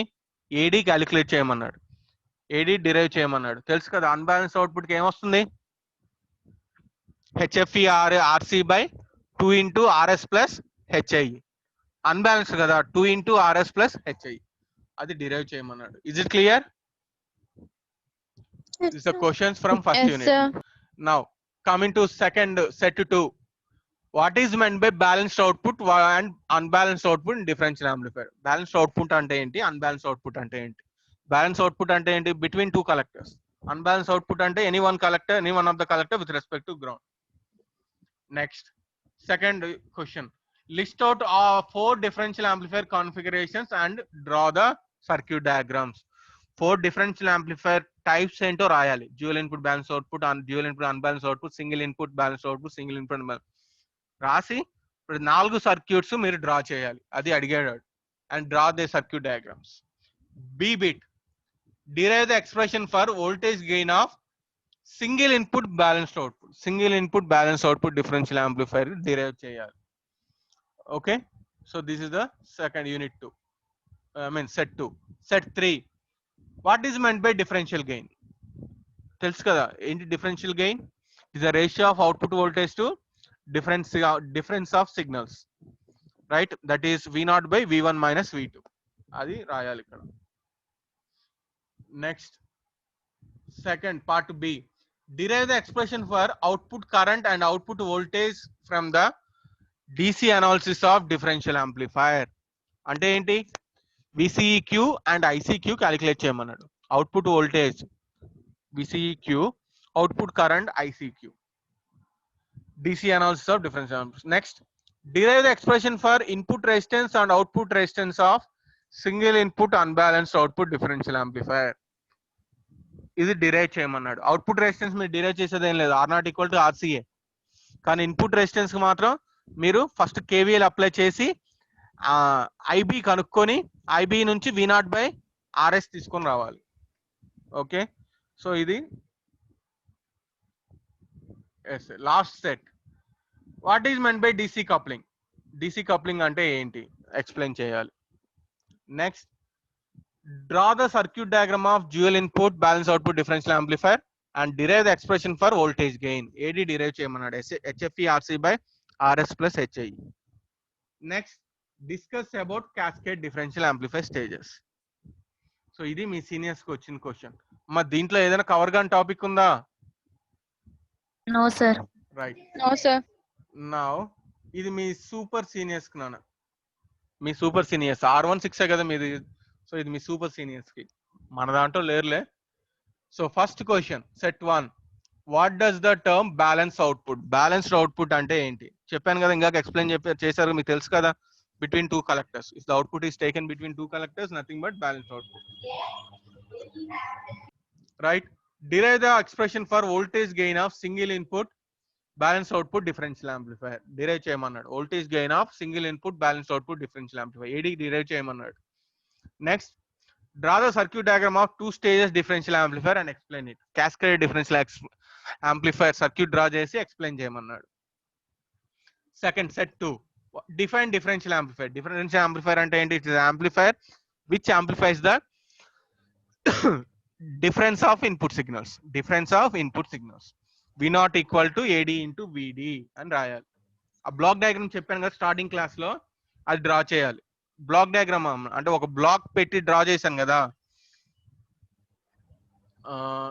ఏడీ క్యాలిక్యులేట్ చేయమన్నాడు, ఏడీ డిరైవ్ చేయమన్నాడు, తెలుసు కదా. అన్బ్యాలెన్స్డ్ అవుట్పుట్ కి ఏమొస్తుంది? HFE RC by 2 into RS plus HI. Unbalanced కదా, 2 into RS plus HI, అది డిరైవ్ చేయమన్నాడు. Is it clear? This is the questions from first Yes, unit. sir. Now coming to second set 2, what is meant by balanced output and unbalanced output in differential amplifier? Balanced output అంటే ఏంటి, unbalanced output అంటే ఏంటి? Balanced output అంటే ఏంటి? Between two collectors. Unbalanced output అంటే any one of the collector with respect to ground. Next, second question, list out 4 differential amplifier configurations and draw the circuit diagrams. 4 differential amplifier types ఏంటో రాయాలి. Dual input balance output, dual input unbalance output, single input balance output, single input రాసి ఇప్పుడు 4 circuits మీరు draw చేయాలి, అది అడిగాడు. And draw the circuit diagrams. B bit, derive the expression for voltage gain of single input balanced output. Single input balance output differential amplifier derive చేయాలి. Okay, so this is the second unit 2, I mean set 2. Set 3, what is meant by differential gain? తెలుసు కదా ఏంటి differential gain? Is the ratio of output voltage to difference of signals, right? That is V0 by V1 minus V2, అది రాయాలి ఇక్కడ. Next second part B, derive the expression for output current and output voltage from the DC analysis of differential amplifier. అంటే ఏంటి? VCEQ and ICQ calculate చేయమన్నాడు. Output voltage VCEQ, output current ICQ, DC analysis of differential amplifier. Next, derive the expression for input resistance and output resistance of single input unbalanced output differential amplifier. ఇది derive చేయమన్నాడు. Output resistance మీరు derive చేసేది ఏం లేదు, R0 = RCA. కానీ input resistance కి మాత్రం మీరు ఫస్ట్ KVL అప్లై చేసి ఐబి కనుక్కొని ఐబి నుంచి V0 బై ఆర్ఎస్ తీసుకొని రావాలి. ఓకే, సో ఇది last set. What is meant by DC coupling? DC coupling అంటే ఏంటి ఎక్స్ప్లెయిన్ చేయాలి. Next, draw the circuit diagram of dual input balance output differential amplifier and derive the expression for voltage gain. AD derive చేయమన్నాడు, HFE RC by RS plus HI. Next, discuss about cascade differential amplifier stages. So ఇది మీ seniors కి వచ్చిన question. మరి దీంట్లో ఏదైనా cover గాని topic ఉందా? No, sir. Right. No, sir. Now ఇది మీ సూపర్ సీనియర్స్ కి నాన్న, మీ సూపర్ సీనియర్స్ R16 కదా మీది. సో ఇది మీ సూపర్ సీనియర్స్ కి, మన దాంట్లో లేరులే. So first question set 1, what does the term balance output? Balanced output అంటే ఏంటి చెప్పాను కదా, ఇందాక ఎక్స్ప్లెయిన్ చేశారు, మీకు తెలుసు కదా. Between two collectors, if the output is taken between two collectors, nothing but balanced output. Right. Derive the expression for voltage gain of single input balance output differential amplifier. Derive చేయమన్నాడు. Voltage gain of single input balance output differential amplifier, AD derive చేయమన్నాడు. Next, draw the circuit diagram of 2 stages differential amplifier and explain it. Cascade differential amplifier circuit draw చేసి explain చేయమన్నాడు. Second set 2, define differential amplifier. Differential amplifier అంటే ఏంటి? It is amplifier which amplifies the difference of input signals. Difference of input signals. V0 equal to AD into VD అని రాయాలి. ఆ block diagram చెప్పాను కదా starting class లో, అది draw చేయాలి. బ్లాక్ డయాగ్రామ్ అంటే ఒక బ్లాక్ పెట్టి డ్రా చేశాను కదా,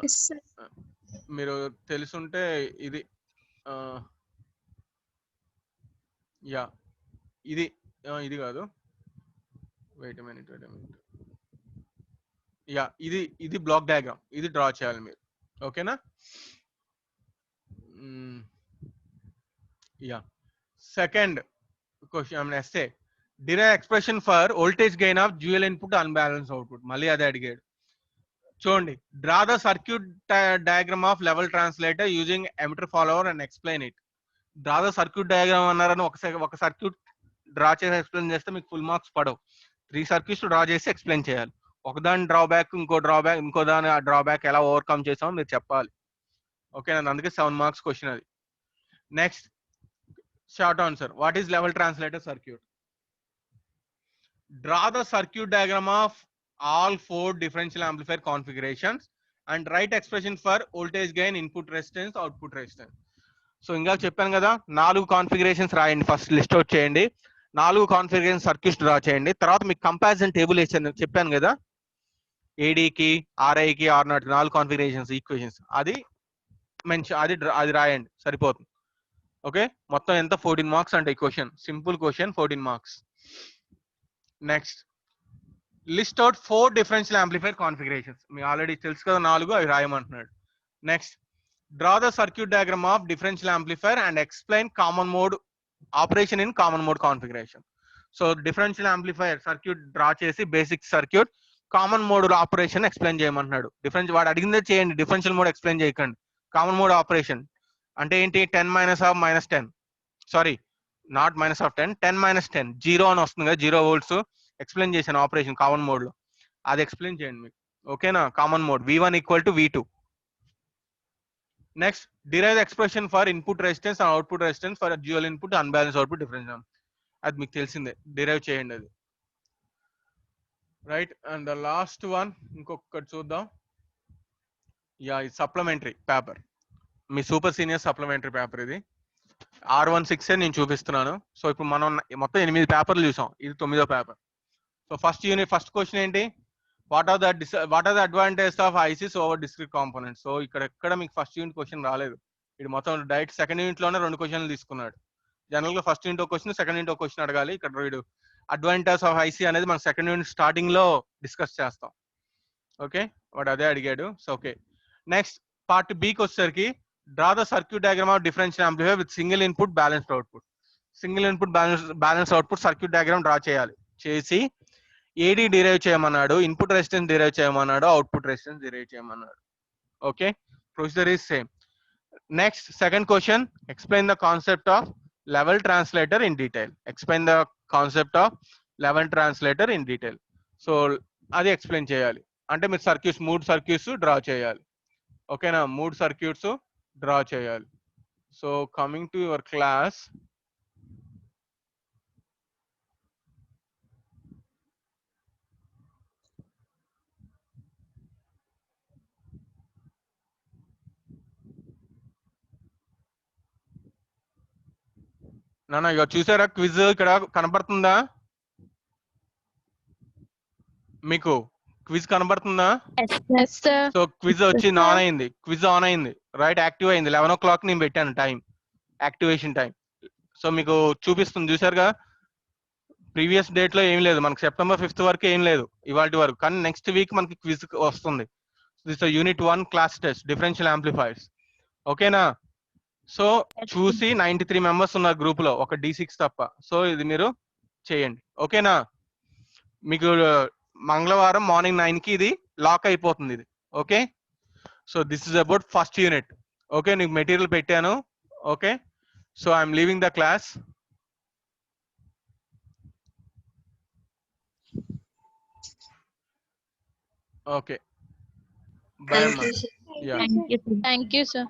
Yes, sir. మీరు తెలుసుంటే ఇది యా ఇది ఇది కాదు, వెయిట్ మినిట్. యా ఇది బ్లాక్ డయాగ్రామ్, ఇది డ్రా చేయాలి మీరు. ఓకేనా? Yeah second question SA, derive expression for voltage gain of dual input unbalance output. మళ్ళీ అదే అడిగాడు. చూడండి, draw the circuit diagram of level translator using emitter follower and explain it. Draw the circuit diagram అన్నారని ఒక circuit draw చేసి explain చేస్తే మీకు full marks పడవు. 3 సర్క్యూట్స్ డ్రా చేసి ఎక్స్ప్లెయిన్ చేయాలి. ఒకదాని డ్రాబ్యాక్, ఇంకో దాని డ్రాబ్యాక్ ఎలా ఓవర్కమ్ చేసామో మీరు చెప్పాలి. ఓకేనా? అందుకే 7 మార్క్స్ క్వశ్చన్ అది. Next, short answer, what is level translator circuit? Draw the circuit diagram of all 4 differential amplifier configurations and right expression for voltage gain, input resistance, output resistance. So ఇంకా చెప్పాను కదా, 4 configurations రాయండి. First list out చేయండి, 4 configuration circuits draw చేయండి. తర్వాత మీకు comparison table వేసాను చెప్పాను కదా, ఏడీకి, ఆర్ఐకి, R0 4 కాన్ఫిగరేషన్స్ ఈక్వేషన్స్, అది అది రాయండి సరిపోతుంది. ఓకే, మొత్తం ఎంత? 14 మార్క్స్ అంటే ఈ question, simple question, 14 marks. Next, list out 4 differential amplifier configurations. మీకు ఆల్రెడీ తెలుసు కదా 4, అవి రాయమంటున్నాడు. Next, draw the circuit diagram of differential amplifier and explain common mode operation in common mode configuration. So differential amplifier circuit draw చేసి basic circuit common mode operation explain చేయమంటున్నాడు. వాడు అడిగిందే చేయండి, డిఫరెన్షియల్ మోడ్ ఎక్స్ప్లెయిన్ చేయకండి. Common mode operation అంటే ఏంటి? 10 minus of -10, sorry not -10, 10 - 10, 0 అని వస్తుంది కదా, 0 volts ఎక్స్ప్లెయిన్ చేశాను ఆపరేషన్ కామన్ మోడ్ లో, అది ఎక్స్ప్లెయిన్ చేయండి మీకు. ఓకేనా? Common mode V1 = V2. Next, derive expression for input resistance and output resistance for dual input unbalance output difference. అది మీకు తెలిసిందే, డిరైవ్ చేయండి అది. Right. And the last one ఇంకొకటి చూద్దాం. యా, ఇది సప్లిమెంటరీ పేపర్, మీ సూపర్ సీనియర్ సప్లిమెంటరీ పేపర్. ఇది R16 నేను చూపిస్తున్నాను. సో ఇప్పుడు మనం మొత్తం 8 పేపర్లు చూసాం, ఇది 9వ పేపర్. సో ఫస్ట్ క్వశ్చన్ ఏంటి? What are the advantage of ICs over discrete components. So ఇక్కడ మీకు ఫస్ట్ యూనిట్ క్వశ్చన్ రాలేదు, ఇది మొత్తం డైరెక్ట్ సెకండ్ యూనిట్ లోనే 2 క్వశ్చన్లు తీసుకున్నాడు. జనరల్ గా ఫస్ట్ యూనిట్ ఒక క్వశ్చన్, సెకండ్ యూనిట్ ఒక క్వశ్చన్ అడగాలి. ఇక్కడ వీడు అడ్వాంటేజ్ ఆఫ్ ఐసి అనేది మనం సెకండ్ యూనిట్ స్టార్టింగ్ లో డిస్కస్ చేస్తాం. ఓకే, వాడు అదే అడిగాడు. సో ఓకే, నెక్స్ట్ పార్ట్ బికి వచ్చేసరికి, draw the circuit diagram of differential amplifier with single input balanced output. Single input balance output circuit diagram draw చేయాలి. చేసి ఏడి డిరైవ్ చేయమన్నాడు, ఇన్పుట్ రెసిస్టెన్స్ డిరైవ్ చేయమన్నాడు, అవుట్పుట్ రెసిస్టెన్స్ డిరైవ్ చేయమన్నాడు. Okay, procedure is same. Next second question, explain the concept of level translator in detail. Explain the concept of level translator in detail. So అది explain చేయాలి. అంటే మీరు circuits 3 circuits draw చేయాలి. ఓకేనా, 3 circuits draw చేయాలి. So coming to your class, నాన్న ఇక చూసారా క్విజ్ ఇక్కడ కనబడుతుందా? మీకు క్విజ్ కనబడుతుందా? Yes, sir. సో క్విజ్ వచ్చింది, ఆన్ అయింది, క్విజ్ ఆన్ అయింది, రైట్, యాక్టివ్ అయింది. 11 o'clock నేను పెట్టాను టైం, యాక్టివేషన్ టైం. సో మీకు చూపిస్తుంది చూసారుగా. ప్రీవియస్ డేట్ లో ఏం లేదు మనకి, September 5th వరకు ఏం లేదు ఇవాళ వరకు, కానీ నెక్స్ట్ వీక్ మనకి క్విజ్ వస్తుంది. This unit 1 class test differential amplifiers. ఓకేనా? సో చూసి 93 మెంబర్స్ ఉన్నారు గ్రూప్ లో, ఒక D6 తప్ప. సో ఇది మీరు చేయండి. ఓకేనా? మీకు మంగళవారం మార్నింగ్ 9 కి ఇది లాక్ అయిపోతుంది ఇది. Okay, so this is about first unit. Okay, నీకు మెటీరియల్ పెట్టాను. Okay, so I'm leaving the class. Okay, bye అమ్మా. Thank you, sir.